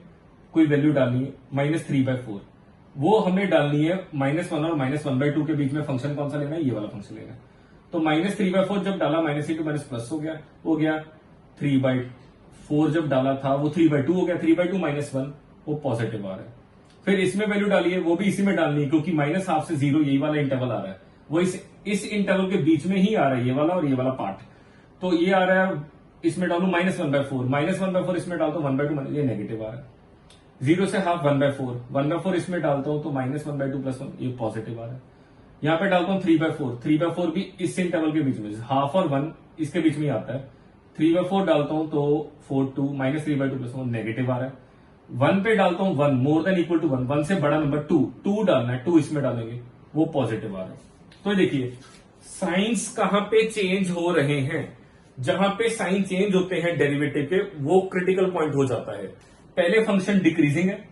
कोई वैल्यू डालनी है -3/4, वो हमें डालनी है -1 और -1/2 के बीच में फंक्शन कौन सा लेना है, ये वाला फंक्शन लेना है। तो -3/4 जब डाला माइनस इंटू माइनस प्लस हो गया 3/4 जब डाला था वो 3/2 हो गया, 3/2 -1 वो पॉजिटिव आ रहा है। फिर इसमें वैल्यू डालिए, वो भी इसी में डालनी है क्योंकि -1/2 से 0 यही वाला इंटरवल आ रहा है, वो इस इंटरवल के बीच में ही आ रहा है, ये वाला और ये वाला पार्ट। तो ये आ रहा है, इसमें डालू -1/4 इसमें डालता हूं 1/2 ये नेगेटिव आ रहा है। 0 से हाफ 1/4 इसमें डालता हूं तो -1/2 + 1 ये पॉजिटिव आ रहा है। यहां पे डालता हूं 3/4 भी इस इंटरवल के बीच में, हाफ और 1 इसके बीच में ही आता है। 3/4 डालता हूं तो 4/2 -3/2 + 1 नेगेटिव आ रहा है। 1 पे डालता हूं 1 मोर देन इक्वल टू 1 से बड़ा नंबर 2 डालना है, 2 इसमें डालेंगे वो पॉजिटिव आ रहा है। तो देखिए साइंस कहां पे चेंज हो रहे हैं, जहां पे साइन चेंज होते हैं डेरिवेटिव के वो क्रिटिकल पॉइंट हो जाता है। पहले फंक्शन डिक्रीजिंग है,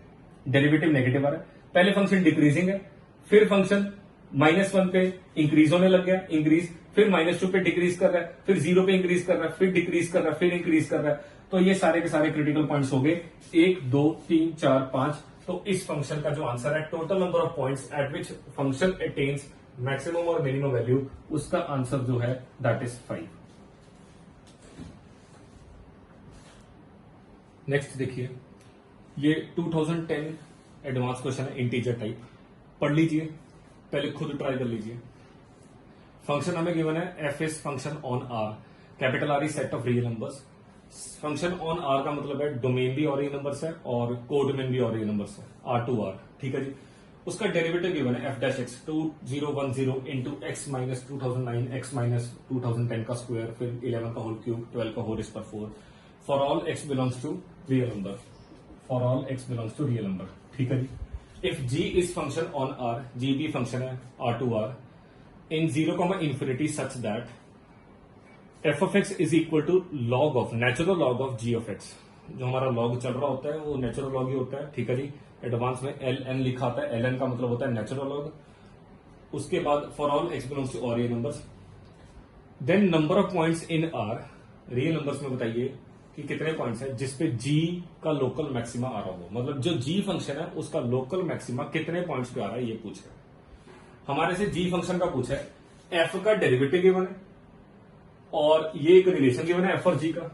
डेरिवेटिव नेगेटिव आ रहा है, पहले फंक्शन डिक्रीजिंग है, फिर फंक्शन -1 पे इंक्रीज होने लग गया, इंक्रीज, फिर -2 पे डिक्रीज कर रहा है, फिर 0 पे इंक्रीज कर रहा है, फिर डिक्रीज कर रहा है, फिर इंक्रीज कर रहा है। तो ये सारे के सारे क्रिटिकल पॉइंट्स हो गए 1 2 3 4 5। तो इस फंक्शन का जो आंसर है total number of points at which function attains maximum और मिनिमम वैल्यू, उसका आंसर जो है दैट इज 5। नेक्स्ट देखिए, ये 2010 एडवांस क्वेश्चन है, इंटीजर टाइप, पढ़ लीजिए, पहले खुद ट्राई कर लीजिए। फंक्शन हमें गिवन है f is function on R, capital R is set of real numbers. Function on R का मतलब है डोमेन भी और रियल नंबर्स है और कोडोमेन भी और रियल नंबर्स है, R2R, ठीक है जी। उसका डेरिवेटिव गिवन है f'(x) 2010 into x minus 2009 x minus 2010 का स्क्वायर, फिर 11 का होल क्यूब, 12 का होल पर 4 for all x belongs to real number, for all x belongs to real number, ठीक है जी। If g is function on r, g भी function है R2R in 0, such that f of x is equal to log of natural log of g of x। जो हमारा log चल रहा होता है वो नेचुरल लॉग ही होता है, ठीक है जी। एडवांस में ln लिखा आता है, ln का मतलब होता है नेचुरल लॉग। उसके बाद for all x belongs to और real numbers, then number of points in r, real numbers में बताइए कि कितने पॉइंट्स हैं जिसपे g का लोकल मैक्सिमा आ रहा हो, मतलब जो g फंक्शन है उसका लोकल मैक्सिमा कितने पॉइंट्स पे आ रहा है ये पूछ रहा है। हमारे से g फंक्शन का पूछा है, f का डेरिवेटिव गिवन है और ये एक रिलेशन गिवन है f और g का,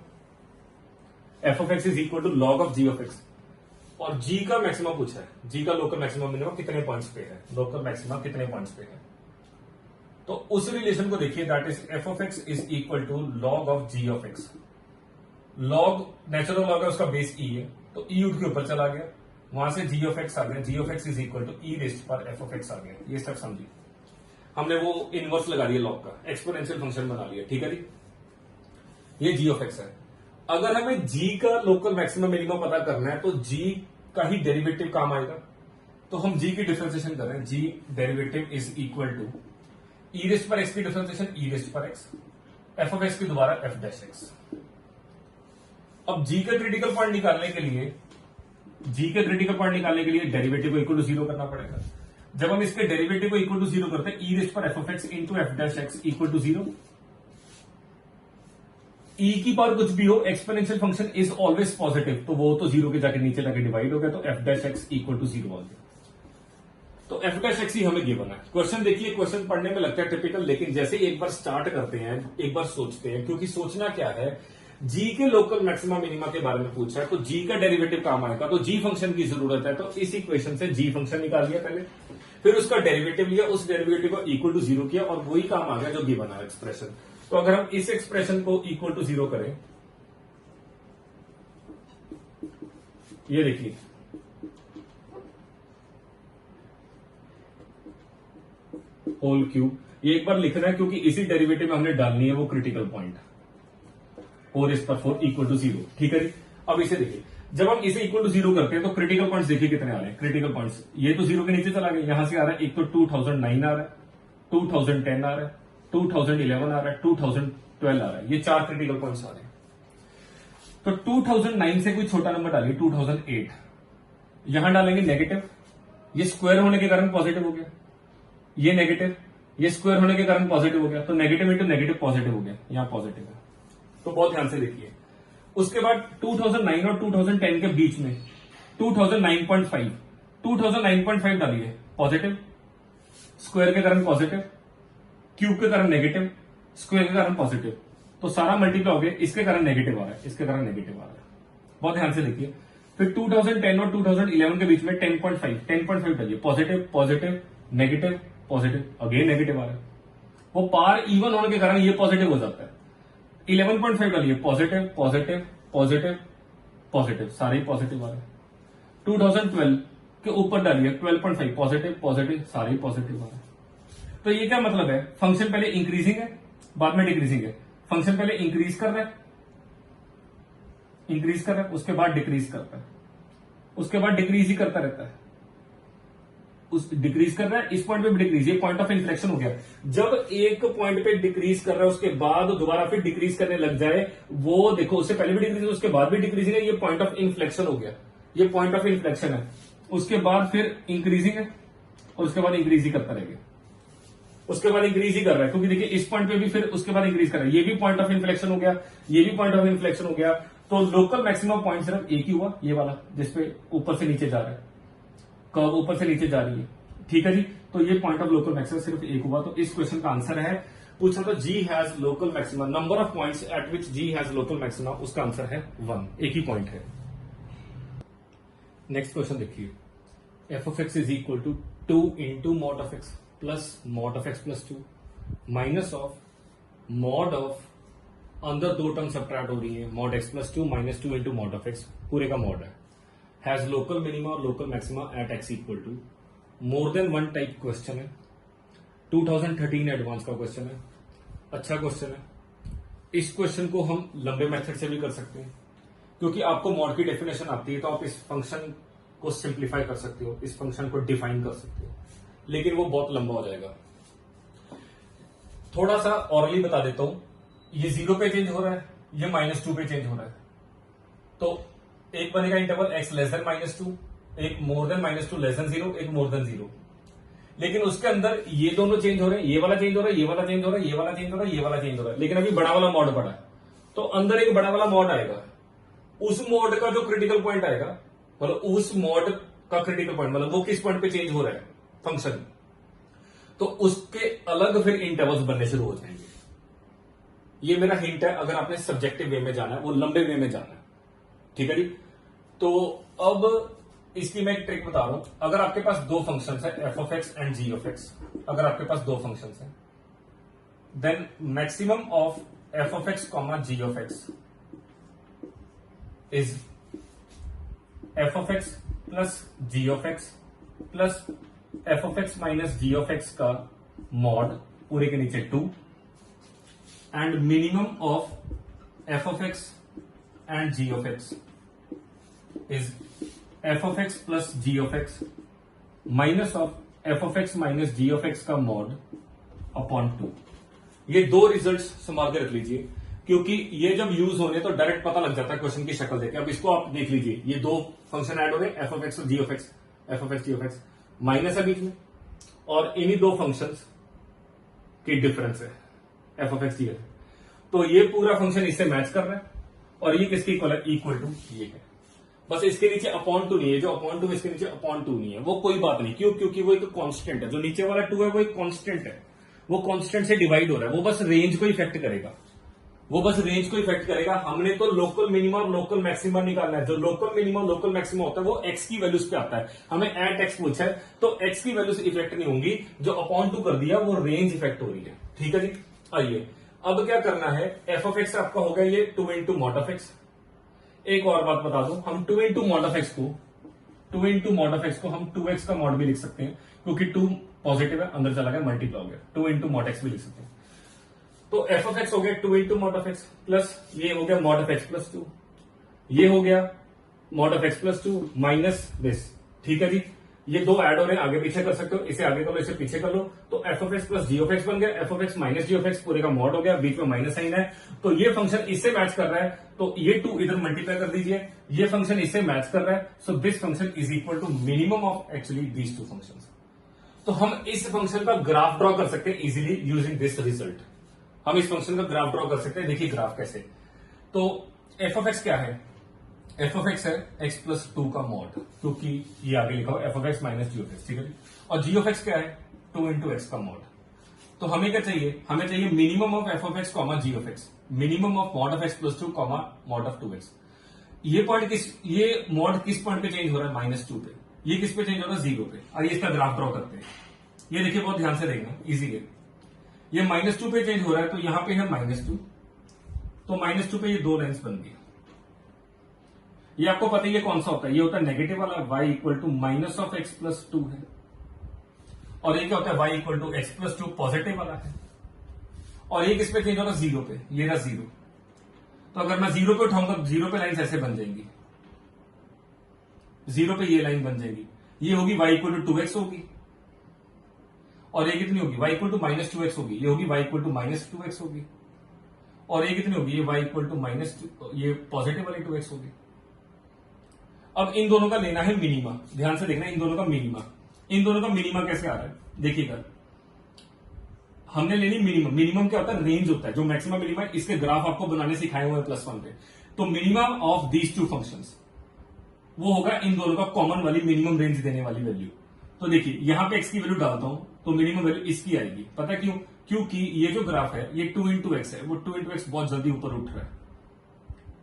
f of x is equal to log of g of x, और g का मैक्सिमा पूछा है, g का लोकल मैक्सिमम मिनिमम कितने पॉइंट्स पे है, लोकल मैक्सिमा कितने पॉइंट्स पे है। तो उस रिलेशन को देखिए, that is f of x is equal to log of g of x। Log natural log है, उसका बेस e है, तो e उठ के ऊपर चला गया, वहां से g of x आ गया, g of x is equal to e raised पर f of x आ गया। ये स्टेप समझिए, हमने वो इनवर्स लगा दिया लॉग का, एक्सपोनेंशियल फंक्शन बना लिया, ठीक है जी। ये g of x है। अगर हमें g का लोकल मैक्सिमम मिनिमम पता करना है तो g का ही डेरिवेटिव काम आएगा, तो हम g की डिफरेंशिएशन कर रहे हैं, g derivative is equal to e raised पर x की डिफरेंशिएशन e रेस्ट पर x, f of x की दोबारा f डैश x। अब g का क्रिटिकल पॉइंट निकालने के लिए डेरिवेटिव को इक्वल टू 0 करना पड़ेगा। जब हम इसके डेरिवेटिव को इक्वल टू 0 करते हैं, e रेस्ट पर f of x into f dash x equal to 0। e की पावर कुछ भी हो, exponential function is always positive, तो वो तो 0 के जाके नीचे जाके डिवाइड हो गया, तो f dash x equal to 0 आ गया। तो f डैश x ही हमें गिवन है। क्वेश्चन देखिए, क्वेश्चन पढ़ने में लगता है टिपिकल, लेकिन जैसे एक बार स्टार्ट करते हैं, एक बार सोचते हैं, क्योंकि सोचना क्या है, g के लोकल मैक्सिमा मिनिमा के बारे में पूछा है तो g का डेरिवेटिव काम आएगा, तो g फंक्शन की जरूरत है, तो इस इक्वेशन से g फंक्शन निकाल लिया पहले, फिर उसका डेरिवेटिव लिया, उस डेरिवेटिव को इक्वल टू 0 किया और वही काम आ गया जो गिवन है एक्सप्रेशन। तो अगर हम इस एक्सप्रेशन को इक्वल टू 0 करें, ये देखिए, होल क्यूब, ये एक बार लिखना है क्योंकि इसी डेरिवेटिव में हमने डालनी है वो क्रिटिकल पॉइंट, 4 इक्वल टू 0, ठीक है जी। अब इसे देखिए, जब हम इसे इक्वल टू 0 करते हैं तो क्रिटिकल पॉइंट्स देखिए कितने आ रहे हैं, क्रिटिकल पॉइंट्स ये तो 0 के नीचे चला गया, यहां से आ रहा है, एक तो 2009 आ रहा है, 2010 आ रहा है, 2011 आ रहा है, 2012 आ रहा है, ये 4 क्रिटिकल पॉइंट्स आ रहे हैं। तो 2009 से कोई छोटा नंबर डालिए, 2008, यहां डालेंगे नेगेटिव, ये स्क्वायर होने के कारण पॉजिटिव हो गया, ये नेगेटिव, ये स्क्वायर होने के कारण पॉजिटिव हो गया, तो नेगेटिव इंटू नेगेटिव पॉजिटिव हो गया, यहां पॉजिटिव है। तो बहुत ध्यान से देखिए, उसके बाद 2009 और 2010 के बीच में 2009.5 डालिए, पॉजिटिव, स्क्वायर के कारण पॉजिटिव, क्यूब के कारण नेगेटिव, स्क्वायर के कारण पॉजिटिव, तो सारा मल्टीप्लाई हो गया, इसके कारण नेगेटिव आ रहा है, इसके कारण नेगेटिव आ रहा है। बहुत ध्यान से देखिए। फिर 2010 और 2011 के बीच में 10.5 डालिए, positive positive negative positive, again negative आ रहा है। वो पार इवन होने के कारण ये पॉजिटिव हो जाता है। 11.5 डालिए, पॉजिटिव पॉजिटिव पॉजिटिव पॉजिटिव, सारे ही पॉजिटिव आ रहे हैं। 2012 के ऊपर डालिए 12.5, पॉजिटिव पॉजिटिव, सारे ही पॉजिटिव आ रहे हैं। तो ये क्या मतलब है, फंक्शन पहले इंक्रीजिंग है बाद में डिक्रीजिंग है। फंक्शन पहले इंक्रीज कर रहा है, उसके बाद डिक्रीज करता है, उसके बाद डिक्रीज ही करता रहता है, उस डिक्रीज कर रहा है, इस पॉइंट पे भी डिक्रीज, ये पॉइंट ऑफ इन्फ्लेक्शन हो गया। जब एक पॉइंट पे डिक्रीज कर रहा है उसके बाद दोबारा फिर डिक्रीज करने लग जाए, वो देखो उससे पहले भी डिक्रीज है उसके बाद भी डिक्रीजिंग है, ये पॉइंट ऑफ इन्फ्लेक्शन हो गया, ये पॉइंट ऑफ इन्फ्लेक्शन है। उसके बाद फिर इंक्रीजिंग है और उसके बाद इंक्रीज ही करता रहेगा, उसके बाद इंक्रीज ही कर रहा है, क्योंकि देखिए इस पॉइंट पे भी फिर उसके बाद इंक्रीज कर रहा है, ये भी पॉइंट ऑफ इन्फ्लेक्शन हो गया, ये भी पॉइंट ऑफ इन्फ्लेक्शन हो गया। तो लोकल मैक्सिमम पॉइंट सिर्फ एक ही हुआ, ये वाला जिसपे ऊपर से नीचे जा रहा है, कर्व ऊपर से नीचे जा रही है, ठीक है जी। तो ये पॉइंट ऑफ लोकल मैक्सिमम सिर्फ एक हुआ। तो इस क्वेश्चन का आंसर है, पूछा तो g has local maximum, number of points at which g has local maximum, उसका आंसर है 1, एक ही पॉइंट है। नेक्स्ट क्वेश्चन देखिए, f of x is equal to 2 into mod of x plus mod of x plus 2 minus of mod of, अंदर दो term subtract हो रही है, mod x plus 2 minus 2 into mod of x, पूरे का mod है, has local minima और local maxima at x equal to, more than one type question है, 2013 एडवांस का क्वेश्चन है, अच्छा क्वेश्चन है। इस क्वेश्चन को हम लंबे मेथड से भी कर सकते हैं, क्योंकि आपको मॉड की डेफिनेशन आती है तो आप इस फंक्शन को सिंप्लीफाई कर सकते हो, इस फंक्शन को डिफाइन कर सकते हो, लेकिन वो बहुत लंबा हो जाएगा। थोड़ा सा ऑरली बता देता हूं, ये 0 पे चेंज हो रहा है, ये -2 पे चेंज हो रहा है, तो एक बनेगा इंटरवल x लेस देन -2, एक मोर देन -2 लेस देन 0, एक मोर देन 0। लेकिन उसके अंदर ये दोनों चेंज हो रहे हैं, ये वाला चेंज हो रहा है, ये वाला चेंज हो रहा है, ये वाला चेंज हो रहा है, ये वाला चेंज हो रहा है, लेकिन अभी बड़ा वाला मॉड पड़ा है, तो अंदर एक बड़ा वाला मॉड आएगा, उस मॉड का जो क्रिटिकल पॉइंट आएगा, मतलब उस मॉड का क्रिटिकल पॉइंट, मतलब वो किस पॉइंट पे चेंज हो रहा है फंक्शन, तो उसके अलग फिर इंटरवल्स बनने शुरू हो जाएंगे। ये मेरा हिंट है, अगर आपने सब्जेक्टिव वे में जाना है, वो लंबे वे में जाना है, ठीक है जी। तो अब इसकी मैं एक ट्रिक बता रहा हूं, अगर आपके पास दो फंक्शंस है F of x and ji of x, अगर आपके पास दो फंक्शंस हैं, then maximum of f of x comma g of x is F of x plus g of x plus f of x minus g of x का mod, पूरे के नीचे 2, and minimum of f of x and ji of x is F of x plus g of x minus of f of x minus g of x का mod upon 2। ये दो results संभाल के रख लीजिए, क्योंकि ये जब यूज होने तो डायरेक्ट पता लग जाता है क्वेश्चन की शक्ल देखे। अब इसको आप देख लीजिए, ये दो फंक्शन ऐड हो रहे, एफ ऑफ एक्स और जी of x, f of x g of x, minus है बीच में, और इन्हीं दो फंक्शंस की डिफरेंस है F of x g of x. तो ये पूरा फंक्शन इससे मैच कर रहा है, और ये किसके इक्वल है, इक्वल टू ये है। बस इसके नीचे अपॉन 2 नहीं है, जो अपॉन 2 इसके नीचे अपॉन 2 नहीं है, वो कोई बात नहीं, क्यों, क्योंकि वो एक कांस्टेंट है, जो नीचे वाला 2 है वो एक कांस्टेंट है, वो कांस्टेंट से डिवाइड हो रहा है, वो बस रेंज को इफेक्ट करेगा, वो बस रेंज को इफेक्ट करेगा। हमने तो लोकल मिनिमम और लोकल मैक्सिमम निकालना है, जो लोकल मिनिमम लोकल मैक्सिमम होता है वो एक्स की वैल्यूज पे आता है, हमें एट एक्स पूछा है, तो एक्स की वैल्यूज इफेक्ट नहीं होंगी, जो अपॉन 2 कर दिया वो रेंज इफेक्ट हो रही है, ठीक है जी। आइए अब क्या करना है, एफ ऑफ एक्स आपका हो गया ये 2 इंटू मॉड ऑफ एक्स। एक और बात बता दूं, हम 2 इंटू मॉड ऑफ एक्स को, 2 इंटू मॉड ऑफ एक्स को हम 2x का मॉड भी लिख सकते हैं, क्योंकि 2 पॉजिटिव है, अंदर चला गया मल्टीप्लाई हो गया, 2 इंटू मॉड एक्स भी लिख सकते हैं। तो एफ ऑफ एक्स हो गया 2 into mod of x plus ये हो गया मॉड ऑफ एक्स प्लस 2, ये हो गया mod of x plus 2 minus this, ठीक है जी। ये दो ऐड हो रहे हैं, आगे पीछे कर सकते हो, इसे आगे कर लो, इसे पीछे कर लो, तो f of x plus g of x बन गया, f of x minus g of x पूरे का मॉड हो गया, बीच में माइनस साइन है, तो ये फंक्शन इससे मैच कर रहा है, तो ये 2 इधर मल्टीप्लाई कर दीजिए, ये फंक्शन इससे मैच कर रहा है, so this function is equal to minimum of actually these 2 functions. तो हम इस फंक्शन का ग्राफ ड्रॉ कर सकते हैं इजीली यूजिंग दिस रिजल्ट, हम इस फंक्शन का ग्राफ ड्रॉ कर सकते हैं। देखिए ग्राफ कैसे, तो एफ ऑफ एक्स क्या है? एफ ऑफ एक्स है एक्स प्लस 2 का मॉड, क्योंकि ये आगे लिखा हो f of x minus g of x, ठीक है जी। और जी ऑफ एक्स क्या है? 2 इंटू एक्स का मॉड। तो हमें क्या चाहिए? हमें चाहिए minimum of f of x comma g of x, minimum of mod of x plus 2 comma mod of 2x। ये मॉड किस पॉइंट पे चेंज हो रहा है? -2 पे। ये किस पे चेंज हो रहा है? 0 पे। और ये इसका ग्राफ ड्रॉ करते हैं। ये देखिए, बहुत ध्यान से देखना, इजी है। ये -2 पे चेंज हो रहा है, तो यहां पे है -2, तो -2 पे ये दो लाइन्स बन गई। ये आपको पता है ये कौन सा होता है? ये होता है नेगेटिव वाला, y equal to minus of x plus 2 है। और ये क्या होता है? y equal to x plus 2 positive वाला है। और ये किस पे चेंज हो रहा है? 0 पे। ये रहा 0। तो अगर मैं 0 पे उठाऊंगा, 0 पे लाइन ऐसे बन जाएंगी, 0 पे ये लाइन बन जाएगी। ये होगी y इक्वल टू 2x होगी। और ये कितनी होगी? y equal to minus 2x होगी। ये होगी y equal to minus 2x होगी। और ये कितनी होगी? ये y इक्वल टू माइनस, ये पॉजिटिव वाली 2x होगी। अब इन दोनों का लेना है मिनिमा। ध्यान से देखना, इन दोनों का मिनिमा। इन दोनों का मिनिमा कैसे आ रहा है? देखिएगा, हमने लेनी मिनिमम। मिनिमम क्या होता है? रेंज होता है। जो मैक्सिमम मिनिमम, इसके ग्राफ आपको बनाने सिखाए हुए हैं +1 पे। तो minimum of these two functions, वो होगा इन दोनों का कॉमन वाली मिनिमम रेंज देने वाली वैल्यू। तो देखिए, यहां पे x की वैल्यू डालता हूं तो मिनिमम वैल्यू इसकी आएगी। पता क्यों? क्योंकि ये जो ग्राफ है ये 2 इंटू एक्स है, वो 2 इंटू एक्स बहुत जल्दी ऊपर उठ रहा है,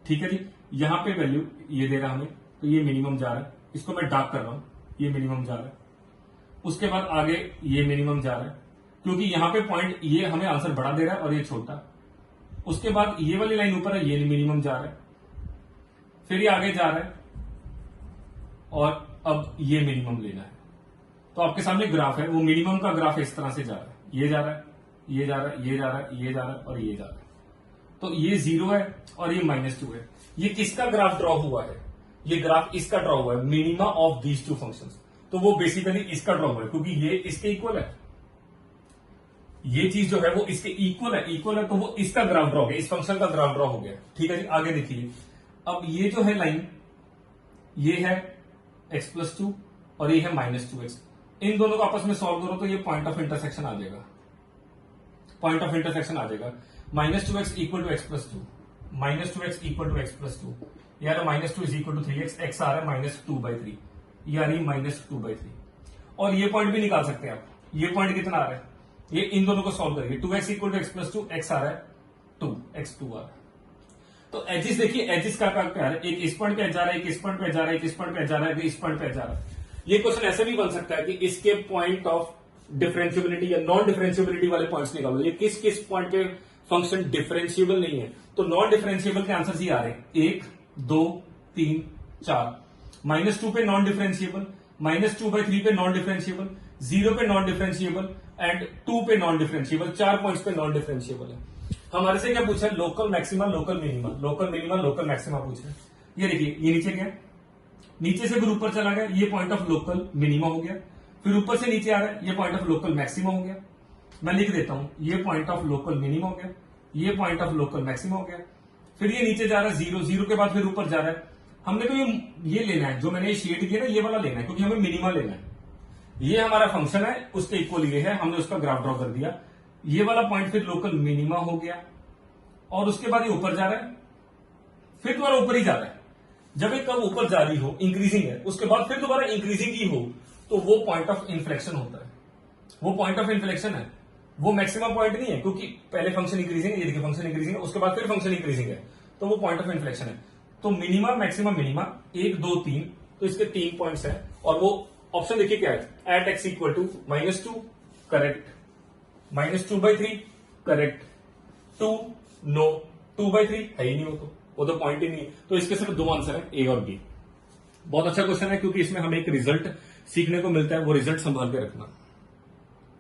ठीक है जी। यहां पे वैल्यू ये दे रहा हमें, तो ये मिनिमम जा रहा है। इसको मैं डार्क कर रहा हूं, ये मिनिमम जा रहा है। उसके बाद आगे ये मिनिमम जा रहा है, क्योंकि यहां पे पॉइंट ये हमें आंसर बड़ा दे रहा है और ये छोटा। उसके बाद ये वाली लाइन ऊपर है, ये मिनिमम जा रहा है। फिर ये आगे जा रहा है और अब ये मिनिमम लेना है। तो आपके सामने ग्राफ है, वो मिनिमम का ग्राफ इस तरह से जा रहा है। ये जा रहा है, ये जा रहा है, ये जा रहा है, ये जा रहा है और ये जा रहा है। तो ये 0 है और ये -2 है। ये किसका ग्राफ ड्रॉ हुआ है? ये ग्राफ इसका ड्रॉ हुआ है, minima of these two functions. तो वो बेसिकली इसका ड्रॉ हुआ है, क्योंकि ये इसके इक्वल है। ये चीज जो है वो इसके इक्वल है, तो वो इसका ग्राफ ड्रॉ हो गया, इस फंक्शन का ग्राफ ड्रॉ हो गया, ठीक है जी। आगे देखिए, अब ये जो है लाइन, ये है x+2 और ये है -2x। इन दोनों को आपस में सॉल्व करो तो ये पॉइंट ऑफ इंटरसेक्शन आ जाएगा। पॉइंट ऑफ इंटरसेक्शन आ जाएगा -2x equal to x+2, -2x equal to x+2। यार -2 is equal to 3x, x आ रहा है -2/3, यानी -2/3। और ये पॉइंट भी निकाल सकते हैं आप। ये पॉइंट कितना आ रहा है? ये इन दोनों को सॉल्व करिए। 2x equal to x+2, x आ रहा है 2, x2 आ रहा है। तो एजिस देखिए, एजिस का क्या है? एक इस पॉइंट पे जा रहा है, एक इस पॉइंट पे जा रहा है, एक इस पॉइंट पे जा रहा है, एक इस पॉइंट पे जा रहा है। ये क्वेश्चन ऐसे भी बन सकता है कि इसके पॉइंट ऑफ डिफरेंशियबिलिटी या नॉन डिफरेंशियबिलिटी वाले पॉइंट्स निकालो। ये किस किस पॉइंट पे फंक्शन डिफरेंशिएबल नहीं है? तो नॉन डिफरेंशिएबल के आंसर ही आ रहे हैं 1, 2, 3, 4। -2 पे नॉन डिफरेंशिएबल, -2/3 पे नॉन डिफरेंशिएबल, 0 पे नॉन डिफरेंशिएबल एंड 2 पे नॉन डिफरेंशिएबल। 4 पॉइंट्स पे नॉन डिफरेंशिएबल है। हमारे से क्या पूछा है? Local maxima, local minima, local minima, local maxima पूछा है। ये देखिए, ये नीचे गया, नीचे से फिर ऊपर चला गया, ये पॉइंट ऑफ लोकल मिनिमा हो गया। फिर ऊपर से नीचे आ रहा है, ये पॉइंट ऑफ लोकल मैक्सिमा हो गया। मैं लिख देता हूं, ये पॉइंट ऑफ लोकल मिनिमा हो गया, ये पॉइंट ऑफ लोकल मैक्सिमा हो गया। फिर ये नीचे जा रहा है 0, 0 के बाद फिर ऊपर जा रहा है। हमने तो ये लेना है, जो मैंने शेड किया ना, ये वाला लेना है, क्योंकि हमें मिनिमा लेना है। ये हमारा फंक्शन है, उसके इक्वल ये है, हमने उसका ग्राफ ड्रॉ कर दिया। ये वाला पॉइंट फिर लोकल मिनिमा हो गया और उसके बाद ये ऊपर जा रहा है, फिर दोबारा ऊपर ही जा रहा है। जब एक कर्व ऊपर जा रही हो, इंक्रीजिंग है, उसके बाद फिर दोबारा इंक्रीजिंग ही हो, तो वो पॉइंट ऑफ इन्फ्लेक्शन होता है। वो पॉइंट ऑफ इन्फ्लेक्शन है, वो मैक्सिमम पॉइंट नहीं है, क्योंकि पहले फंक्शन इंक्रीजिंग है, ये देखिए फंक्शन इंक्रीजिंग है, उसके बाद फिर फंक्शन इंक्रीजिंग है, तो वो पॉइंट ऑफ इन्फ्लेक्शन है। तो मिनिमा, मैक्सिमम, मिनिमा 1, 2, 3, तो इसके 3 पॉइंट्स हैं। और वो ऑप्शन देखिए क्या है? At x equal to -2 correct, -2/3 correct, 2 no, 2/3 है ही नहीं, वो तो पॉइंट ही नहीं है। तो इसके सिर्फ 2 आंसर है, ए और बी। बहुत अच्छा क्वेश्चन है, क्योंकि इसमें हमें एक रिजल्ट सीखने को मिलता है, वो रिजल्ट संभाल के रखना।